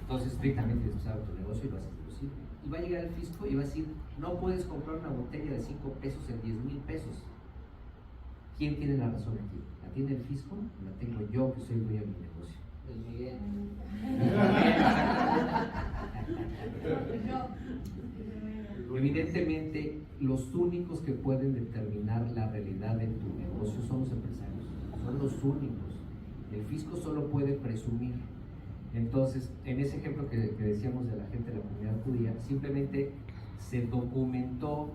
Entonces, estrictamente es usar tu negocio y lo haces deducible. Y va a llegar el fisco y va a decir, no puedes comprar una botella de 5 pesos en 10,000 pesos. ¿Quién tiene la razón aquí? ¿La tiene el fisco o la tengo yo, que soy el dueño de mi negocio? Luis Miguel. Evidentemente, los únicos que pueden determinar la realidad de tu negocio son los empresarios, son los únicos. El fisco solo puede presumir. Entonces, en ese ejemplo que decíamos de la gente de la comunidad judía, simplemente se documentó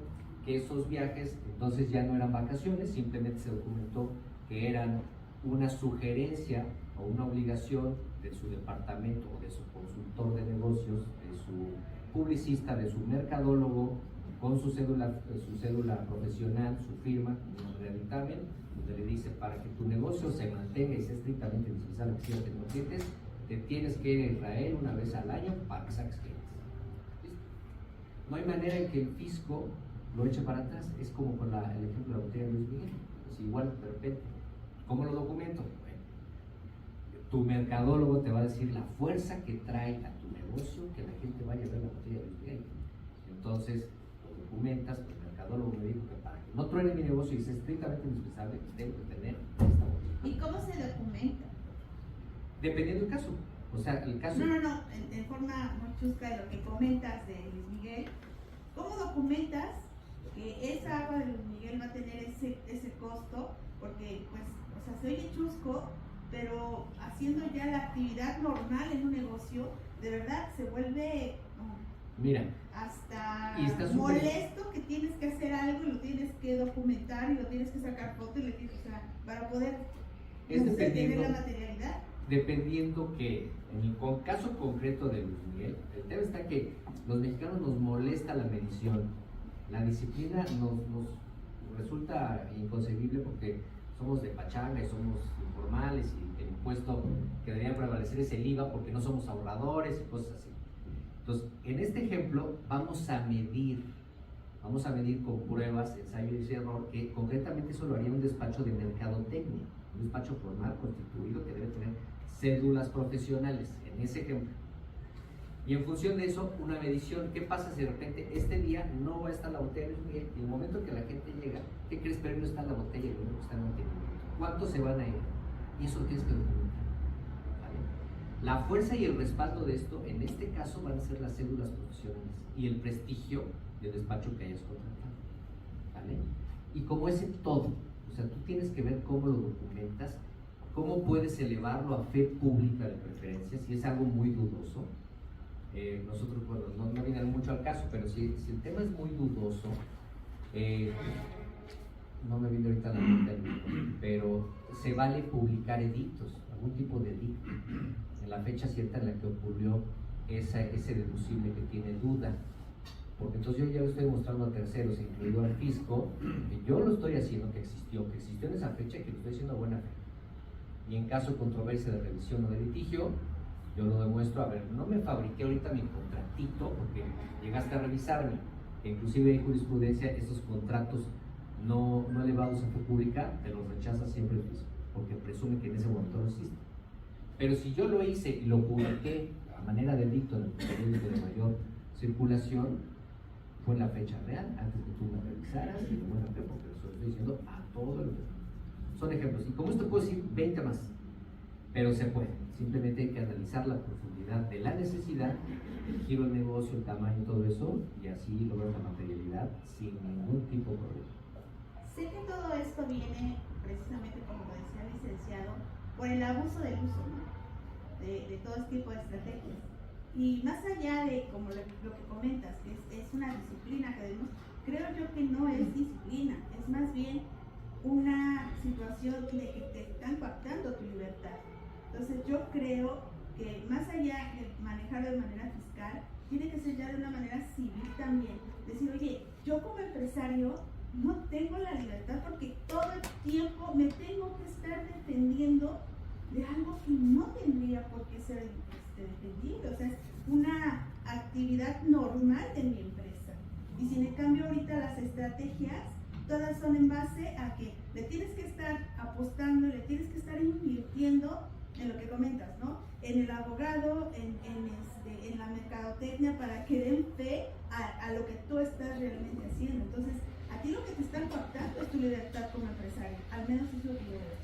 que esos viajes entonces ya no eran vacaciones, simplemente se documentó que eran una sugerencia o una obligación de su departamento o de su consultor de negocios, de su publicista, de su mercadólogo, con su cédula profesional, su firma, un nombre de dictamen, donde le dice, para que tu negocio se mantenga y sea estrictamente indispensable que sigas teniendo clientes, te tienes que ir a Israel una vez al año para que saques clientes. ¿Listo? No hay manera en que el fisco lo eche para atrás. Es como con el ejemplo de la botella de Luis Miguel. Es igual, de repente. ¿Cómo lo documento? Bueno, tu mercadólogo te va a decir la fuerza que trae a tu negocio que la gente vaya a ver la botella de Luis Miguel. Entonces, lo documentas, el mercadólogo me dijo que para que no truene mi negocio y sea estrictamente indispensable, tengo que tener esta botella. ¿Y cómo se documenta? Dependiendo del caso. O sea, el caso... No, en forma muy chusca de lo que comentas de Luis Miguel, ¿cómo documentas que esa agua de Luis Miguel va a tener ese costo? Porque, pues, o sea, se oye chusco, pero haciendo ya la actividad normal en un negocio, de verdad se vuelve Mira, hasta y está molesto que tienes que hacer algo y lo tienes que documentar y lo tienes que sacar foto y le tienes, o sea, para poder tener la materialidad. Dependiendo que, en el caso concreto de Luis Miguel, el tema está que los mexicanos nos molesta la medición. La disciplina nos resulta inconcebible porque somos de pachanga y somos informales y el impuesto que debería prevalecer es el IVA porque no somos ahorradores y cosas así. Entonces, en este ejemplo vamos a medir con pruebas, ensayo y error, que concretamente eso lo haría un despacho de mercadotecnia, un despacho formal constituido que debe tener cédulas profesionales, en ese ejemplo. Y en función de eso, una medición. ¿Qué pasa si de repente este día no va a estar la botella de Luis Miguel? Y en el momento que la gente llega, ¿qué crees? Pero no está la botella y lo único que está en mantenimiento. ¿Cuántos se van a ir? Y eso lo tienes que documentar. ¿Vale? La fuerza y el respaldo de esto, en este caso, van a ser las cédulas profesionales y el prestigio del despacho que hayas contratado. ¿Vale? Y como es en todo, o sea, tú tienes que ver cómo lo documentas, cómo puedes elevarlo a fe pública de preferencia, si es algo muy dudoso. Nosotros, bueno, no viene mucho al caso, pero si el tema es muy dudoso, no me viene ahorita la mente, pero se vale publicar edictos, algún tipo de edicto, en la fecha cierta en la que ocurrió ese deducible que tiene duda. Porque entonces yo ya lo estoy mostrando a terceros, incluido al fisco, que yo lo estoy haciendo, que existió en esa fecha, que lo estoy haciendo a buena fe. Y en caso de controversia de revisión o de litigio, yo lo demuestro, a ver, no me fabriqué ahorita mi contratito porque llegaste a revisarme, que inclusive hay jurisprudencia, estos contratos no elevados a fe pública, te los rechaza siempre el fisco, porque presume que en ese momento no existe. Pero si yo lo hice y lo publiqué a manera de edicto en el periódico de mayor circulación, fue en la fecha real, antes que tú me revisaras, y de buena fe, porque eso lo estoy diciendo a todo el mundo. Son ejemplos, y como esto puedo decir 20 más, pero se puede. Simplemente hay que analizar la profundidad de la necesidad, el giro del negocio, el tamaño, todo eso, y así lograr la materialidad sin ningún tipo de problema. Sé que todo esto viene precisamente, como lo decía el licenciado, por el abuso del uso, ¿no? de todo este tipo de estrategias. Y más allá de, como lo que comentas, que es una disciplina que debemos, creo yo que no es disciplina, es más bien una situación de que te están coartando tu libertad. Entonces yo creo que más allá de manejarlo de manera fiscal, tiene que ser ya de una manera civil también. Decir, oye, yo como empresario no tengo la libertad porque todo el tiempo me tengo que estar defendiendo de algo que no tendría por qué ser defendido. O sea, es una actividad normal de mi empresa. Y sin en cambio ahorita las estrategias todas son en base a que le tienes que estar apostando, le tienes que estar invirtiendo en lo que comentas, ¿no? En el abogado, en en la mercadotecnia para que den fe a lo que tú estás realmente haciendo. Entonces, a ti lo que te están captando es tu libertad como empresario, al menos eso es lo que yo veo.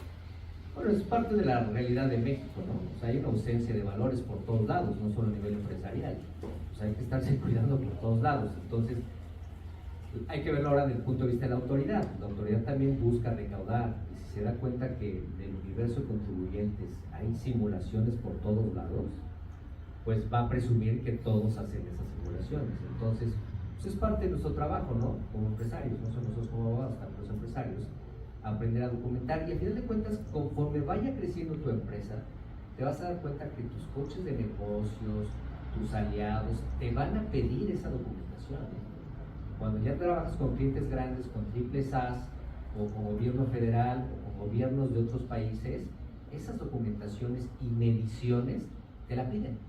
Bueno, es parte de la realidad de México, ¿no? O sea, hay una ausencia de valores por todos lados, no solo a nivel empresarial. O sea, hay que estarse cuidando por todos lados. Entonces, hay que verlo ahora desde el punto de vista de la autoridad. La autoridad también busca recaudar. Y si se da cuenta que del universo de contribuyentes hay simulaciones por todos lados, pues va a presumir que todos hacen esas simulaciones. Entonces, pues es parte de nuestro trabajo, ¿no? Como empresarios, no solo nosotros como abogados, también los empresarios, aprender a documentar. Y a final de cuentas, conforme vaya creciendo tu empresa, te vas a dar cuenta que tus coaches de negocios, tus aliados, te van a pedir esa documentación. Cuando ya trabajas con clientes grandes, con triples A's, o con gobierno federal, o con gobiernos de otros países, esas documentaciones y mediciones te la piden.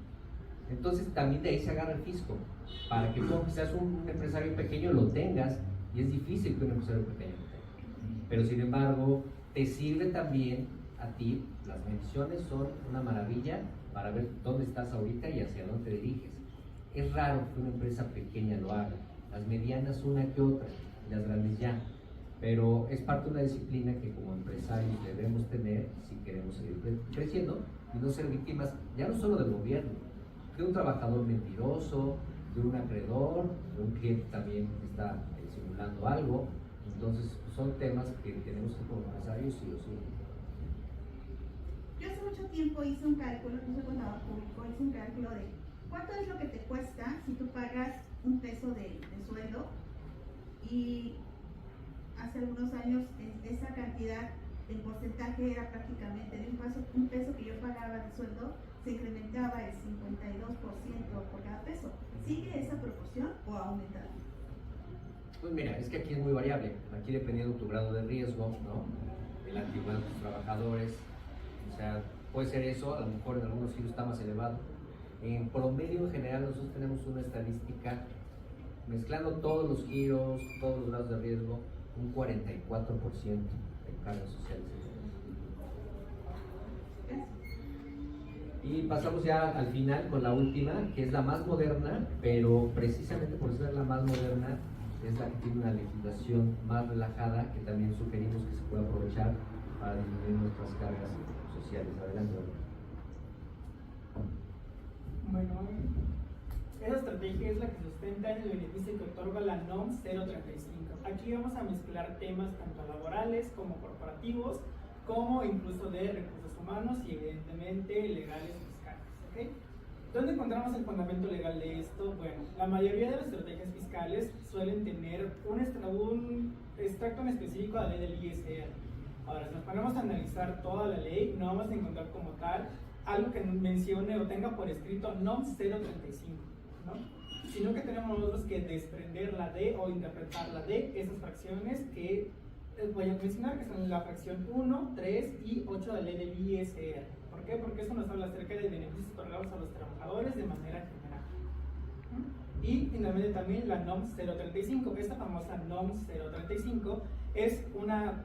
Entonces también de ahí se agarra el fisco, para que tú, aunque seas un empresario pequeño, lo tengas, y es difícil que un empresario pequeño lo tenga. Pero sin embargo, te sirve también a ti, las mediciones son una maravilla para ver dónde estás ahorita y hacia dónde te diriges. Es raro que una empresa pequeña lo haga, las medianas una que otra, y las grandes ya. Pero es parte de una disciplina que como empresarios debemos tener si queremos seguir creciendo y no ser víctimas, ya no solo del gobierno, de un trabajador mentiroso, de un acreedor, de un cliente también que está simulando algo. Entonces son temas que tenemos que como empresarios sí o sí. Yo hace mucho tiempo hice un cálculo, no soy contador público, hice un cálculo de cuánto es lo que te cuesta si tú pagas un peso de sueldo, y hace algunos años esa cantidad en porcentaje era prácticamente de un peso que yo pagaba de sueldo, se incrementaba el 52% por cada peso. ¿Sigue esa proporción o ha aumentado? Pues mira, es que aquí es muy variable. Aquí dependiendo de tu grado de riesgo, ¿no? El antigüedad de tus trabajadores. O sea, puede ser eso, a lo mejor en algunos giros está más elevado. En promedio, en general, nosotros tenemos una estadística, mezclando todos los giros, todos los grados de riesgo, un 44% de cargas sociales. Y pasamos ya al final con la última, que es la más moderna, pero precisamente por ser la más moderna, es la que tiene una legislación más relajada, que también sugerimos que se pueda aprovechar para disminuir nuestras cargas sociales. Adelante. Bueno, esa estrategia es la que sustenta el beneficio que otorga la NOM 035. Aquí vamos a mezclar temas tanto laborales como corporativos, como incluso de recursos humanos y evidentemente legales y fiscales. ¿Okay? ¿Dónde encontramos el fundamento legal de esto? Bueno, la mayoría de las estrategias fiscales suelen tener un extracto en específico de la ley del ISR. Ahora, si nos ponemos a analizar toda la ley, no vamos a encontrar como tal algo que mencione o tenga por escrito NOM 035, ¿no? Sino que tenemos nosotros que desprenderla de o interpretarla de esas fracciones que voy a mencionar, que son la fracción 1, 3 y 8 de la ley del ISR. ¿Por qué? Porque eso nos habla acerca de beneficios otorgados a los trabajadores de manera general. Y finalmente también la NOM 035. Esta famosa NOM 035 es una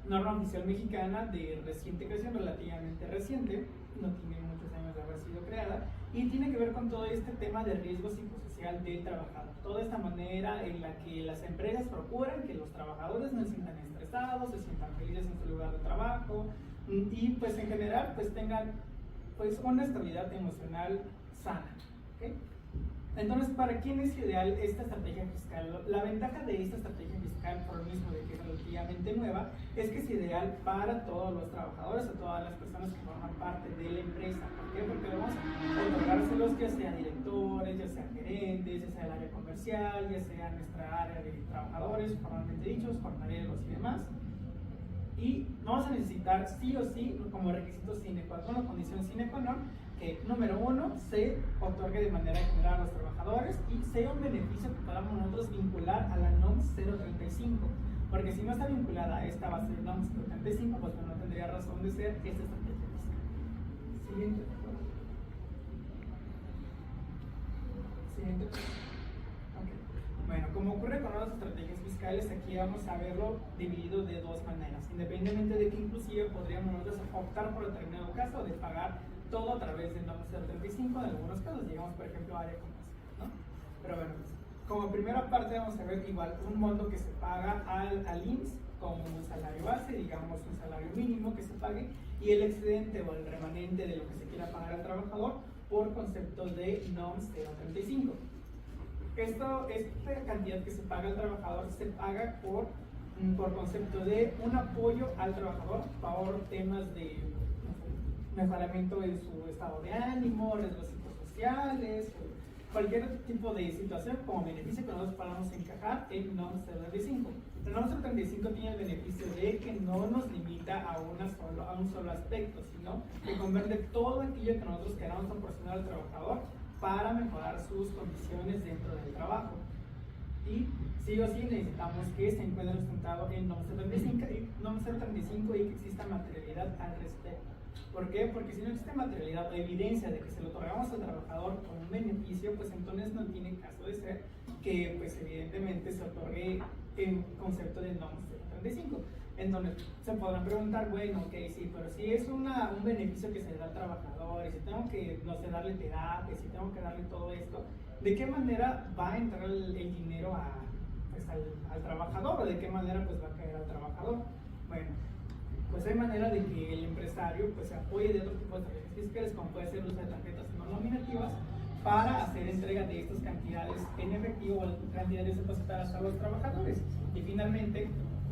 norma oficial mexicana de reciente creación, relativamente reciente, no tiene muchos años de haber sido creada, y tiene que ver con todo este tema de riesgo psicosocial del trabajador. Toda esta manera en la que las empresas procuran que los trabajadores no se sientan estresados, se sientan felices en su lugar de trabajo, y pues en general pues tengan pues una estabilidad emocional sana. ¿Okay? Entonces, ¿para quién es ideal esta estrategia fiscal? La ventaja de esta estrategia fiscal, por lo mismo de que es relativamente nueva, es que es ideal para todos los trabajadores o todas las personas que forman parte de la empresa. ¿Por qué? Porque vamos a otorgárselos ya sean directores, ya sean gerentes, ya sea el área comercial, ya sea nuestra área de trabajadores, formalmente dichos, jornaleros y demás. Y vamos a necesitar sí o sí, como requisito sine qua non o condición sine qua non, que número 1 se otorgue de manera general a los trabajadores y sea un beneficio que podamos nosotros vincular a la NOM 035, porque si no está vinculada a esta base de NOM 035, pues no tendría razón de ser esta estrategia fiscal. Siguiente. Siguiente. Okay. Bueno, como ocurre con otras estrategias fiscales, aquí vamos a verlo dividido de dos maneras, independientemente de que inclusive podríamos nosotros optar por determinado caso de pagar todo a través del NOM 035 en algunos casos, digamos por ejemplo área comercial, ¿no? Pero bueno, pues, como primera parte vamos a ver igual un monto que se paga al IMSS como un salario base, digamos un salario mínimo que se pague, y el excedente o el remanente de lo que se quiera pagar al trabajador por concepto de NOM 035. Esta cantidad que se paga al trabajador se paga por concepto de un apoyo al trabajador por temas de mejoramiento de su estado de ánimo, riesgos psicosociales, cualquier tipo de situación como beneficio que nosotros podamos encajar en NOM 035. El NOM 035 tiene el beneficio de que no nos limita a un solo aspecto, sino que convierte todo aquello que nosotros queramos proporcionar al trabajador para mejorar sus condiciones dentro del trabajo. Y sí o sí necesitamos que se encuentre sustentado en NOM 035 y que exista materialidad al respecto. ¿Por qué? Porque si no existe materialidad o evidencia de que se lo otorgamos al trabajador con un beneficio, pues entonces no tiene caso de ser que pues evidentemente se otorgue en concepto de NOM 035. En donde se podrán preguntar, bueno, ok, sí, pero si es un beneficio que se le da al trabajador, y si tengo que, no sé, darle terapia, si tengo que darle todo esto, ¿de qué manera va a entrar el dinero pues, al trabajador? ¿O de qué manera pues va a caer al trabajador? Bueno, pues hay manera de que el empresario pues se apoye de otro tipo de tarjetas fiscales, como puede ser el uso de tarjetas no nominativas, para hacer entrega de estas cantidades en efectivo o cantidades depositadas a los trabajadores. Y finalmente,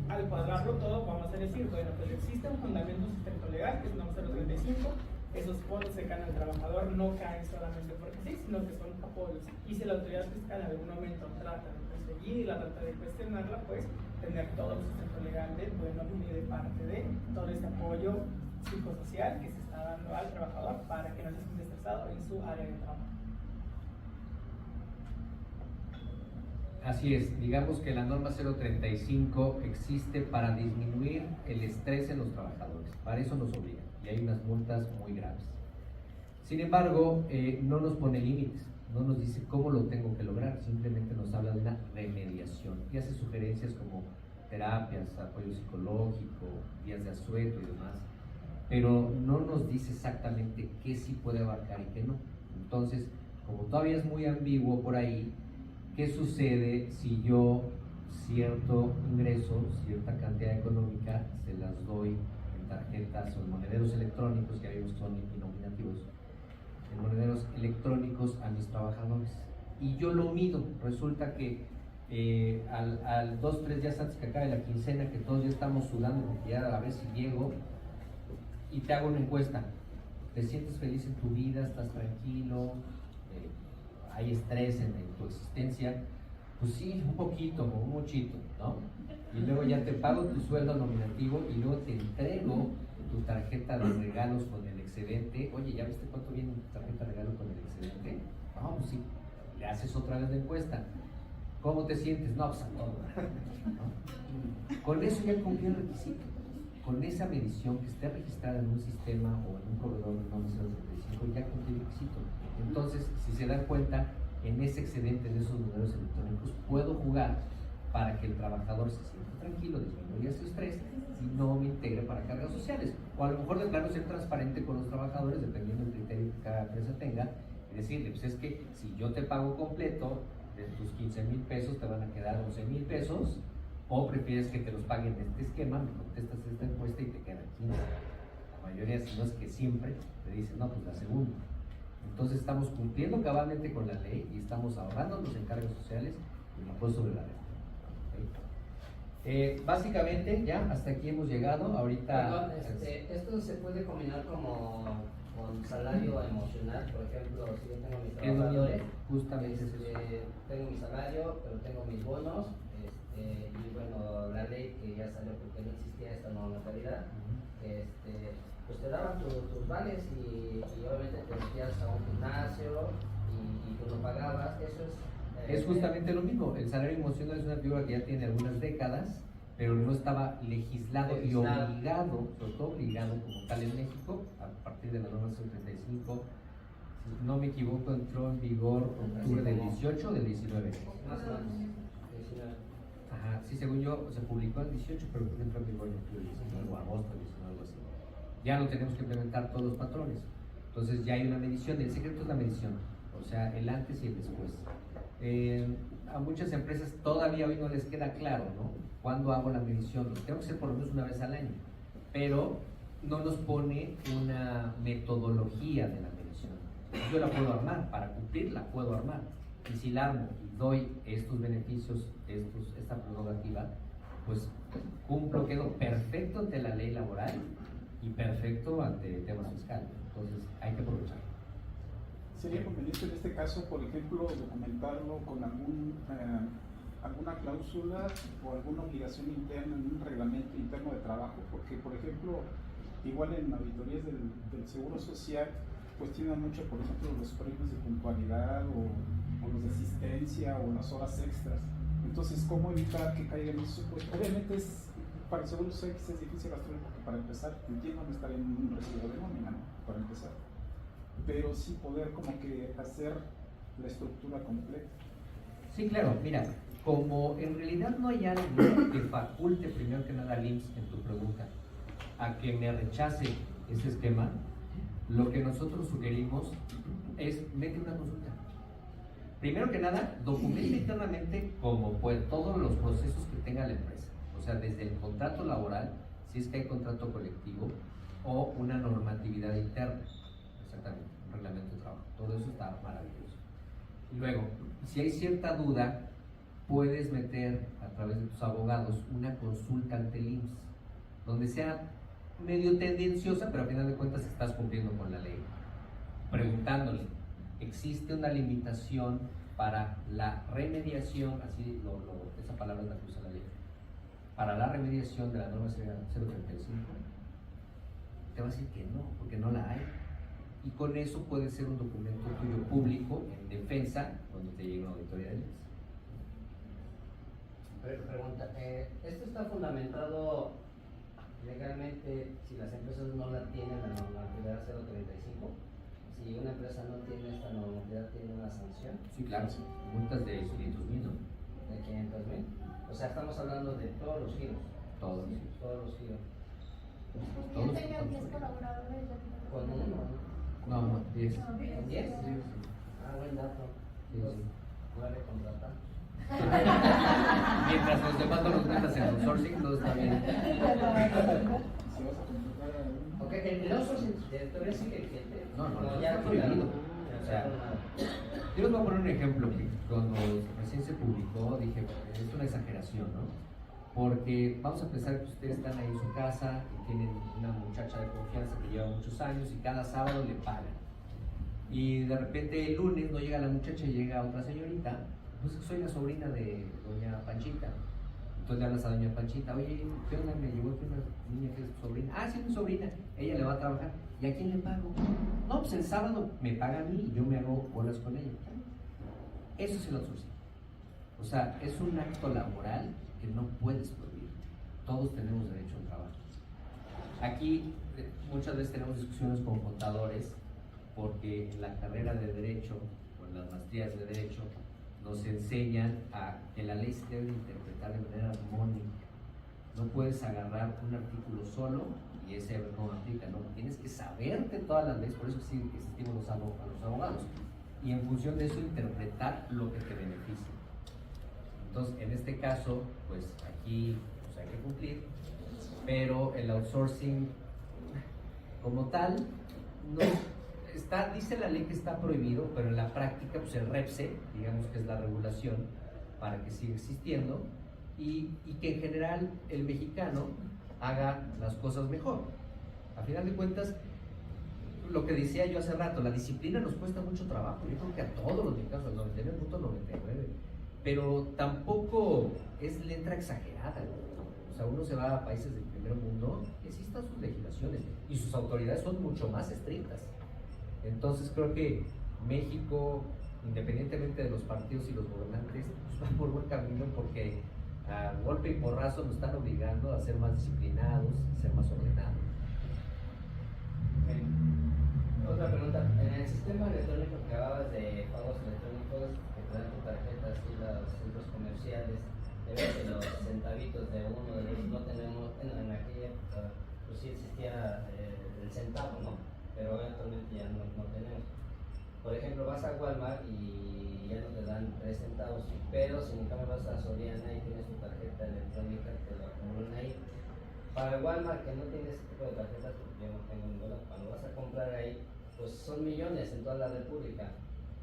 al cuadrarlo todo, vamos a decir, bueno, pues existe un fundamento sustento legal, que es el NOM 035, esos fondos se caen al trabajador, no caen solamente porque sí, sino que son apoyos. Y si la autoridad fiscal en algún momento trata de perseguirla, trata de cuestionarla, pues tener todo el sustento legal de, bueno, y de parte de todo este apoyo psicosocial que se está dando al trabajador para que no se sienta estresado en su área de trabajo. Así es, digamos que la norma 035 existe para disminuir el estrés en los trabajadores, para eso nos obliga, y hay unas multas muy graves. Sin embargo, no nos pone límites, no nos dice cómo lo tengo que lograr, simplemente nos habla de una remediación y hace sugerencias como terapias, apoyo psicológico, días de asueto y demás, pero no nos dice exactamente qué sí puede abarcar y qué no. Entonces, como todavía es muy ambiguo por ahí, ¿qué sucede si yo cierto ingreso, cierta cantidad económica, se las doy en tarjetas o en monederos electrónicos, que vimos son nominativos, en monederos electrónicos a mis trabajadores? Y yo lo mido, resulta que al 2-3 días antes que acabe la quincena, que todos ya estamos sudando porque ya a ver si llego, y te hago una encuesta, ¿te sientes feliz en tu vida? ¿Estás tranquilo? ¿Hay estrés en tu existencia? Pues sí, un poquito, un muchito, ¿no? Y luego ya te pago tu sueldo nominativo y luego te entrego tu tarjeta de regalos con el excedente. Oye, ¿ya viste cuánto viene tu tarjeta de regalo con el excedente? No, pues sí. Le haces otra vez la encuesta. ¿Cómo te sientes? No, pues a todo, ¿no? Con eso ya cumplí el requisito. Con esa medición que esté registrada en un sistema o en un proveedor de NOM 035, ya cumplí el requisito. Entonces, si se dan cuenta, en ese excedente de esos números electrónicos puedo jugar para que el trabajador se sienta tranquilo, disminuya su estrés y no me integre para cargas sociales. O a lo mejor de plano ser transparente con los trabajadores, dependiendo del criterio que cada empresa tenga, y decirle, pues es que si yo te pago completo, de tus 15,000 pesos te van a quedar 11,000 pesos, o prefieres que te los paguen en este esquema, me contestas esta encuesta y te quedan 15. La mayoría, si no es que siempre, te dicen, no, pues la segunda. Entonces estamos cumpliendo cabalmente con la ley y estamos ahorrando los encargos sociales y el impuesto sobre la renta. Básicamente ya hasta aquí hemos llegado. Ahorita esto se puede combinar como con salario emocional. Por ejemplo, si yo tengo mis trabajadores, justamente tengo mi salario, pero tengo mis bonos, y bueno, la ley que ya salió porque no existía esta normalidad, pues te daban tus vales y obviamente te metías a un gimnasio y tú lo pagabas. Eso es justamente lo mismo. El salario emocional es una figura que ya tiene algunas décadas, pero no estaba legislado y obligado, sobre todo obligado como tal en México, a partir de la norma 135. Si no me equivoco, entró en vigor octubre del 18 o del 19. Más o menos. 19. Ajá, sí, según yo, se publicó el 18, pero entró en vigor en octubre del 19 o agosto del 19, algo así. Ya lo tenemos que implementar todos los patrones. Entonces ya hay una medición, el secreto es la medición, o sea, el antes y el después. A muchas empresas todavía hoy no les queda claro, ¿no? ¿Cuándo hago la medición? Tengo que ser por lo menos una vez al año, pero no nos pone una metodología de la medición. Yo la puedo armar, para cumplirla puedo armar, y si la armo y doy estos beneficios, esta prerrogativa, pues cumplo, quedo perfecto ante la ley laboral y perfecto ante temas fiscales. Entonces hay que aprovechar. ¿Sería conveniente en este caso, por ejemplo, documentarlo con alguna cláusula o alguna obligación interna en un reglamento interno de trabajo? Porque, por ejemplo, igual en auditorías del Seguro Social, cuestionan mucho, por ejemplo, los premios de puntualidad o los de asistencia o las horas extras. Entonces, ¿cómo evitar que caigan esos? Pues obviamente para el Seguro Social es difícil rastrear, porque para empezar, entiendo no estar en un recibo de nómina, ¿no? Para empezar. Pero sí poder como que hacer la estructura completa. Sí, claro, mira, como en realidad no hay algo que faculte primero que nada al IMSS en tu pregunta a que me rechace ese esquema, lo que nosotros sugerimos es mete una consulta. Primero que nada, documenta internamente como pues todos los procesos que tenga la empresa, o sea, desde el contrato laboral, si es que hay contrato colectivo, o una normatividad interna. Exactamente, un reglamento de trabajo. Todo eso está maravilloso. Y luego, si hay cierta duda, puedes meter a través de tus abogados una consulta ante el IMSS, donde sea medio tendenciosa, pero a final de cuentas estás cumpliendo con la ley. Preguntándole, ¿existe una limitación para la remediación, así esa palabra es la que usa la ley, para la remediación de la norma 035? Te va a decir que no, porque no la hay. Y con eso puede ser un documento tuyo público en defensa cuando te llegue una auditoría de leyes. Pregunta, ¿esto está fundamentado legalmente si las empresas no la tienen la normatividad 035? Si una empresa no tiene esta normatividad, ¿tiene una sanción? Sí, claro, multas de 500,000, ¿no? De 500,000. O sea, estamos hablando de todos los giros. Todos. Todos los giros. Todos. Yo tenía 10 colaboradores. ¿Con uno? No, 10. ¿Con 10? Sí. Ah, buen dato. Sí, sí. 9 contratan. Mientras los demás no los metas en outsourcing, todo está bien. Si vas a contratar a un... Ok, el outsourcing todavía sigue vigente. No, ya está prohibido. O sea, yo les voy a poner un ejemplo que cuando recién se publicó dije, es una exageración, ¿no? Porque vamos a pensar que ustedes están ahí en su casa y tienen una muchacha de confianza que lleva muchos años y cada sábado le pagan. Y de repente el lunes no llega la muchacha y llega otra señorita, pues soy la sobrina de doña Panchita. Entonces le hablas a doña Panchita, oye, ¿qué onda? Me llegó aquí una niña que es tu sobrina. Ah, sí, mi sobrina, ella le va a trabajar. ¿Y a quién le pago? No, pues el sábado me paga a mí y yo me hago horas con ella. Eso es el outsourcing. O sea, es un acto laboral que no puedes prohibir. Todos tenemos derecho al trabajo. Aquí muchas veces tenemos discusiones con contadores porque en la carrera de Derecho o en las maestrías de Derecho nos enseñan a que la ley se debe interpretar de manera armónica. No puedes agarrar un artículo solo y ese no aplica, no. Tienes que saberte todas las leyes, por eso sí existimos a los abogados. Y en función de eso interpretar lo que te beneficia. Entonces, en este caso, pues aquí pues, hay que cumplir, pero el outsourcing como tal, no está, dice la ley que está prohibido, pero en la práctica, pues el REPSE, digamos que es la regulación para que siga existiendo y que en general el mexicano haga las cosas mejor. A final de cuentas, lo que decía yo hace rato, la disciplina nos cuesta mucho trabajo, yo creo que a todos los mexicanos, al 99.99%, pero tampoco es letra exagerada, ¿no? O sea, uno se va a países del primer mundo y así están sus legislaciones y sus autoridades son mucho más estrictas. Entonces creo que México, independientemente de los partidos y los gobernantes, pues va por buen camino porque a golpe y porrazo nos están obligando a ser más disciplinados, a ser más ordenados. Otra pregunta, en el sistema electrónico que hablabas de pagos electrónicos que te dan tu tarjeta así los centros comerciales, de ver que los centavitos de uno de los no tenemos, en aquella época pues sí existía el centavo, ¿no? pero actualmente ya no tenemos. Por ejemplo, vas a Walmart y ya no te dan 3 centavos, pero si en cambio vas a Soriana y tienes tu tarjeta electrónica, te lo acumulan ahí. Para Walmart, que no tiene ese tipo de tarjetas, porque yo no tengo ninguna, cuando vas a comprar ahí, pues son millones en toda la República.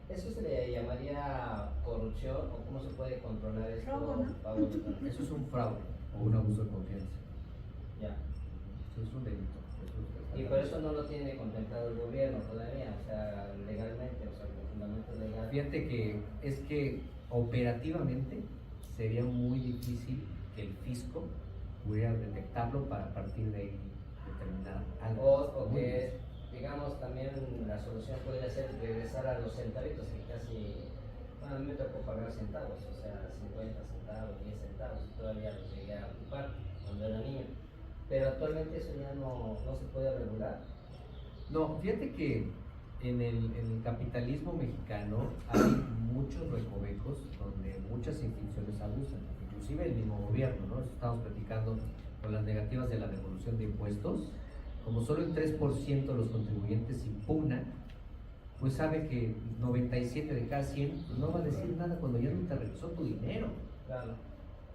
¿Eso se le llamaría corrupción o cómo se puede controlar esto? Robo, ¿no? Pablo? Eso es un fraude o un abuso de confianza. Ya. Eso es un delito. Y por eso no lo tiene contemplado el gobierno todavía, o sea, legalmente, o sea, con fundamento legal. Fíjate que es que operativamente sería muy difícil que el fisco pudiera detectarlo para a partir de ahí determinar algo. O que, digamos, también la solución podría ser regresar a los centavitos, que casi, bueno, a mí me tocó pagar centavos, o sea, 50 centavos, 10 centavos, todavía los llegué a ocupar cuando era niño. Pero actualmente eso ya no se puede regular. No, fíjate que en el capitalismo mexicano hay muchos recovecos donde muchas instituciones abusan, inclusive el mismo gobierno, ¿no? Estamos platicando con las negativas de la devolución de impuestos. Como solo el 3% de los contribuyentes impugnan, pues sabe que 97 de cada 100 pues no va a decir nada cuando ya no te regresó tu dinero. Claro.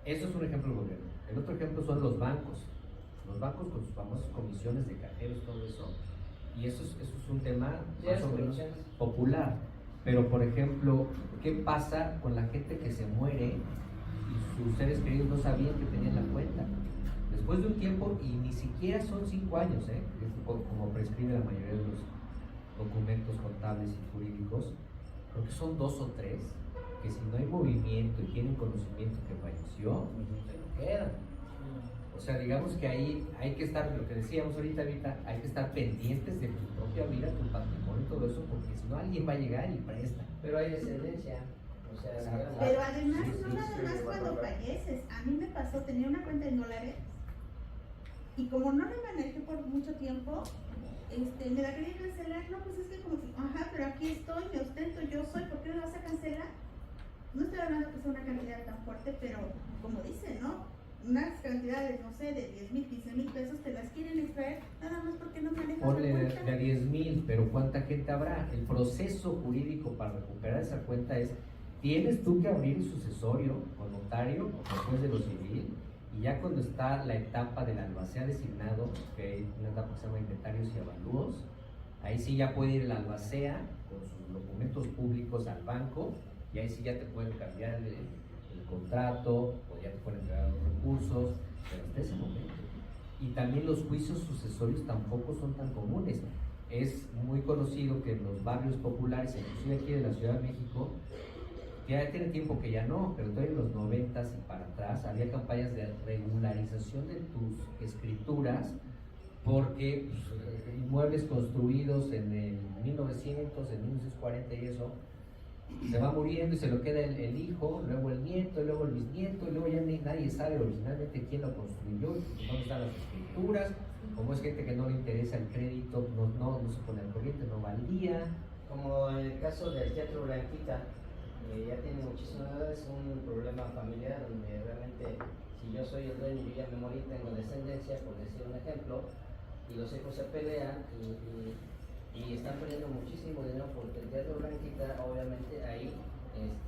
Eso es un ejemplo del gobierno. El otro ejemplo son los bancos. Los bancos con sus famosas comisiones de cajeros, todo eso. Y eso es un tema más o menos popular. Pero, por ejemplo, ¿qué pasa con la gente que se muere y sus seres queridos no sabían que tenían la cuenta? Después de un tiempo, y ni siquiera son 5 años, como prescribe la mayoría de los documentos contables y jurídicos, creo que son 2 o 3, que si no hay movimiento y tienen conocimiento que falleció, se lo quedan. O sea, digamos que ahí hay que estar, lo que decíamos ahorita, hay que estar pendientes de tu propia vida, tu patrimonio y todo eso, porque si no alguien va a llegar y presta. Pero hay descendencia, o sea, digamos, Pero además, Sí, no sí, nada sí, más cuando falleces. A mí me pasó, tenía una cuenta en dólares y como no la manejé por mucho tiempo, me la quería cancelar. No, pues es que como si, ajá, pero aquí estoy, me ostento, yo soy, ¿por qué me vas a cancelar? No estoy hablando que sea una cantidad tan fuerte, pero como dice, ¿no? Unas cantidades, no sé, de 10,000, 15,000 pesos te las quieren extraer nada más porque no manejas Ponle la de cuenta. a 10,000, pero ¿cuánta gente habrá? El proceso jurídico para recuperar esa cuenta es, tienes tú que abrir un sucesorio o notario después de lo civil, y ya cuando está la etapa del albacea designado, que hay una etapa que se llama inventarios y avalúos, ahí sí ya puede ir el albacea con sus documentos públicos al banco, y ahí sí ya te pueden cambiar el contrato, o ya te pueden entregar los recursos, pero hasta ese momento. Y también los juicios sucesorios tampoco son tan comunes. Es muy conocido que en los barrios populares, inclusive aquí de la Ciudad de México, ya tiene tiempo que ya no, pero todavía en los 90s y para atrás había campañas de regularización de tus escrituras, porque pues, inmuebles construidos en el 1900, en 1940 y eso, se va muriendo y se lo queda el hijo, luego el nieto, luego el bisnieto, y luego ya nadie sabe originalmente quién lo construyó, dónde están las escrituras. Como es gente que no le interesa el crédito, no se pone al corriente, no va al día. como en el caso del Teatro Blanquita, ya tiene muchísimas edades, es un problema familiar donde realmente si yo soy el dueño y yo ya me morí, tengo descendencia, por decir un ejemplo, y los hijos se pelean y están perdiendo muchísimo dinero porque el Teatro Blanquita obviamente ahí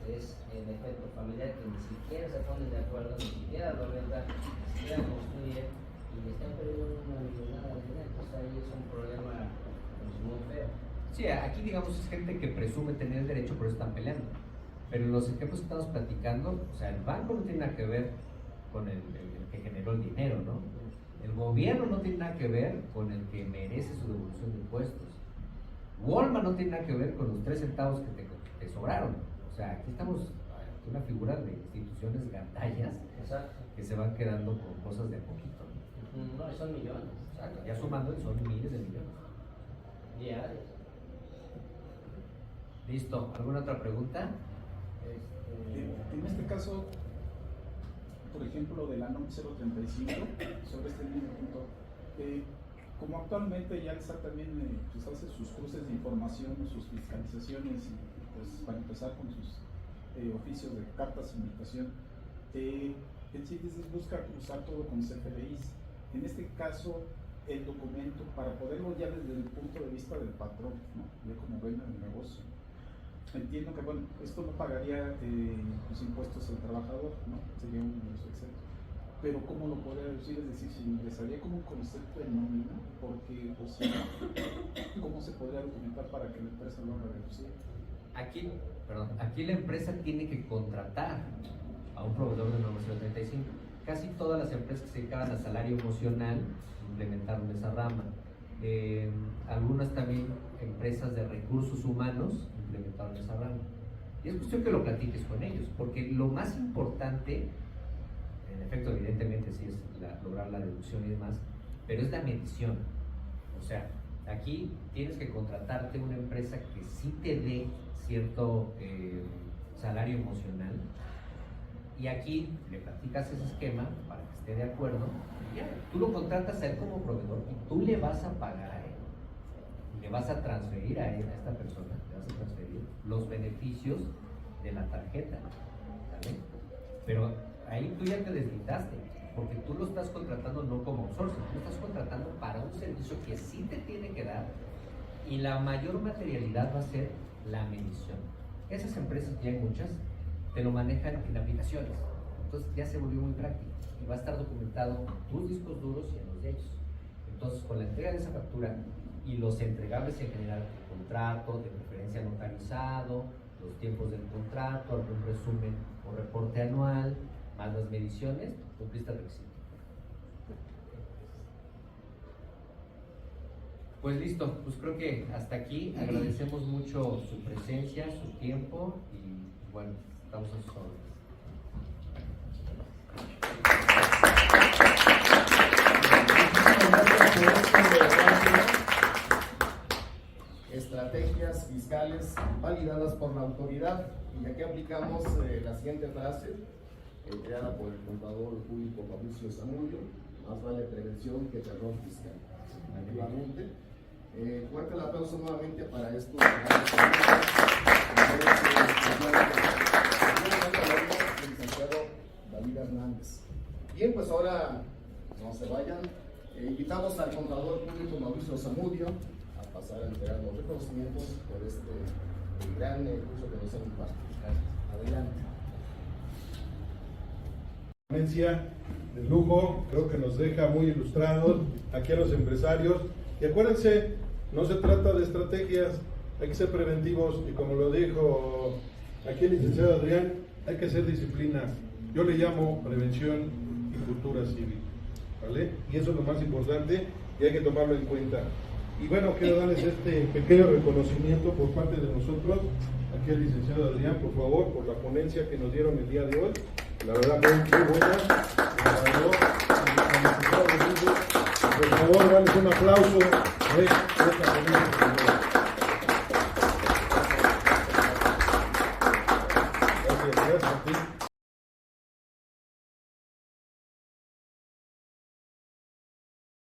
es el efecto familiar que ni siquiera se ponen de acuerdo, ni siquiera lo rentan, ni siquiera construyen y están perdiendo una millonada de dinero. Entonces ahí es un problema pues, muy feo. Sí, aquí digamos es gente que presume tener el derecho, pero están peleando. Pero los ejemplos que estamos platicando, o sea, el banco no tiene nada que ver con el que generó el dinero, ¿no? El gobierno no tiene nada que ver con el que merece su devolución de impuestos. Walmart no tiene nada que ver con los 3 centavos que te sobraron. O sea, aquí estamos ante una figura de instituciones gandallas que se van quedando con cosas de a poquito, ¿no? No, son millones. Exacto, ya sumando son miles de millones. Diarios. Listo, ¿alguna otra pregunta? En este caso, por ejemplo, de la NOM 035, sobre este mismo punto, como actualmente ya está también, pues hace sus cruces de información, sus fiscalizaciones, y pues para empezar con sus oficios de cartas de invitación, en síntesis busca cruzar todo con CFDIs. En este caso, el documento para poderlo ya desde el punto de vista del patrón, ¿no? Ya como dueño del negocio. Entiendo que, bueno, esto no pagaría los impuestos al trabajador, ¿no? Sería un ingreso exento. Pero ¿cómo lo podría deducir? Es decir, si ingresaría como un concepto de nómina, porque, o sea, ¿cómo se podría documentar para que la empresa lo haga deducir? Aquí la empresa tiene que contratar a un proveedor de norma 035. Casi todas las empresas que se dedican al salario emocional implementaron esa rama. Algunas también empresas de recursos humanos implementaron esa rama. Y es cuestión que lo platiques con ellos, porque lo más importante, en efecto, evidentemente sí es lograr la deducción y demás, pero es la medición. O sea, aquí tienes que contratarte una empresa que sí te dé cierto salario emocional, y aquí le platicas ese esquema para que esté de acuerdo. Ya, tú lo contratas a él como proveedor y tú le vas a pagar a él, y le vas a transferir a él, a esta persona, le vas a transferir los beneficios de la tarjeta, ¿vale? Pero ahí tú ya te deslindaste, porque tú lo estás contratando no como outsourcing, tú lo estás contratando para un servicio que sí te tiene que dar, y la mayor materialidad va a ser la medición. Esas empresas, ya hay muchas, te lo manejan en aplicaciones, entonces ya se volvió muy práctico y va a estar documentado en tus discos duros y en los de ellos. Entonces, con la entrega de esa factura y los entregables en general, el contrato, de preferencia notarizado, los tiempos del contrato, algún resumen o reporte anual, más las mediciones, cumpliste el requisito. Pues listo, pues creo que hasta aquí. Agradecemos mucho su presencia, su tiempo, y bueno, estamos a sus órdenes. Estrategias fiscales validadas por la autoridad, y aquí aplicamos la siguiente frase creada por el contador público Fabricio Zamudio: más vale prevención que terror fiscal. Efectivamente, fuerte el aplauso nuevamente para estos licenciado David Hernández. Bien, pues ahora no se vayan. Invitamos al contador público Mauricio Zamudio a pasar a entregar los reconocimientos por este gran curso que nos han impartido. Adelante. Ponencia de lujo, creo que nos deja muy ilustrados aquí a los empresarios. Y acuérdense, no se trata de estrategias, hay que ser preventivos, y como lo dijo aquí el licenciado Adrián, hay que hacer disciplina. Yo le llamo prevención y cultura cívica, ¿vale? Y eso es lo más importante y hay que tomarlo en cuenta. Y bueno, quiero darles este pequeño reconocimiento por parte de nosotros, aquí el licenciado Adrián, por favor, por la ponencia que nos dieron el día de hoy. La verdad, muy buena. Por favor, dales un aplauso. Gracias a ti.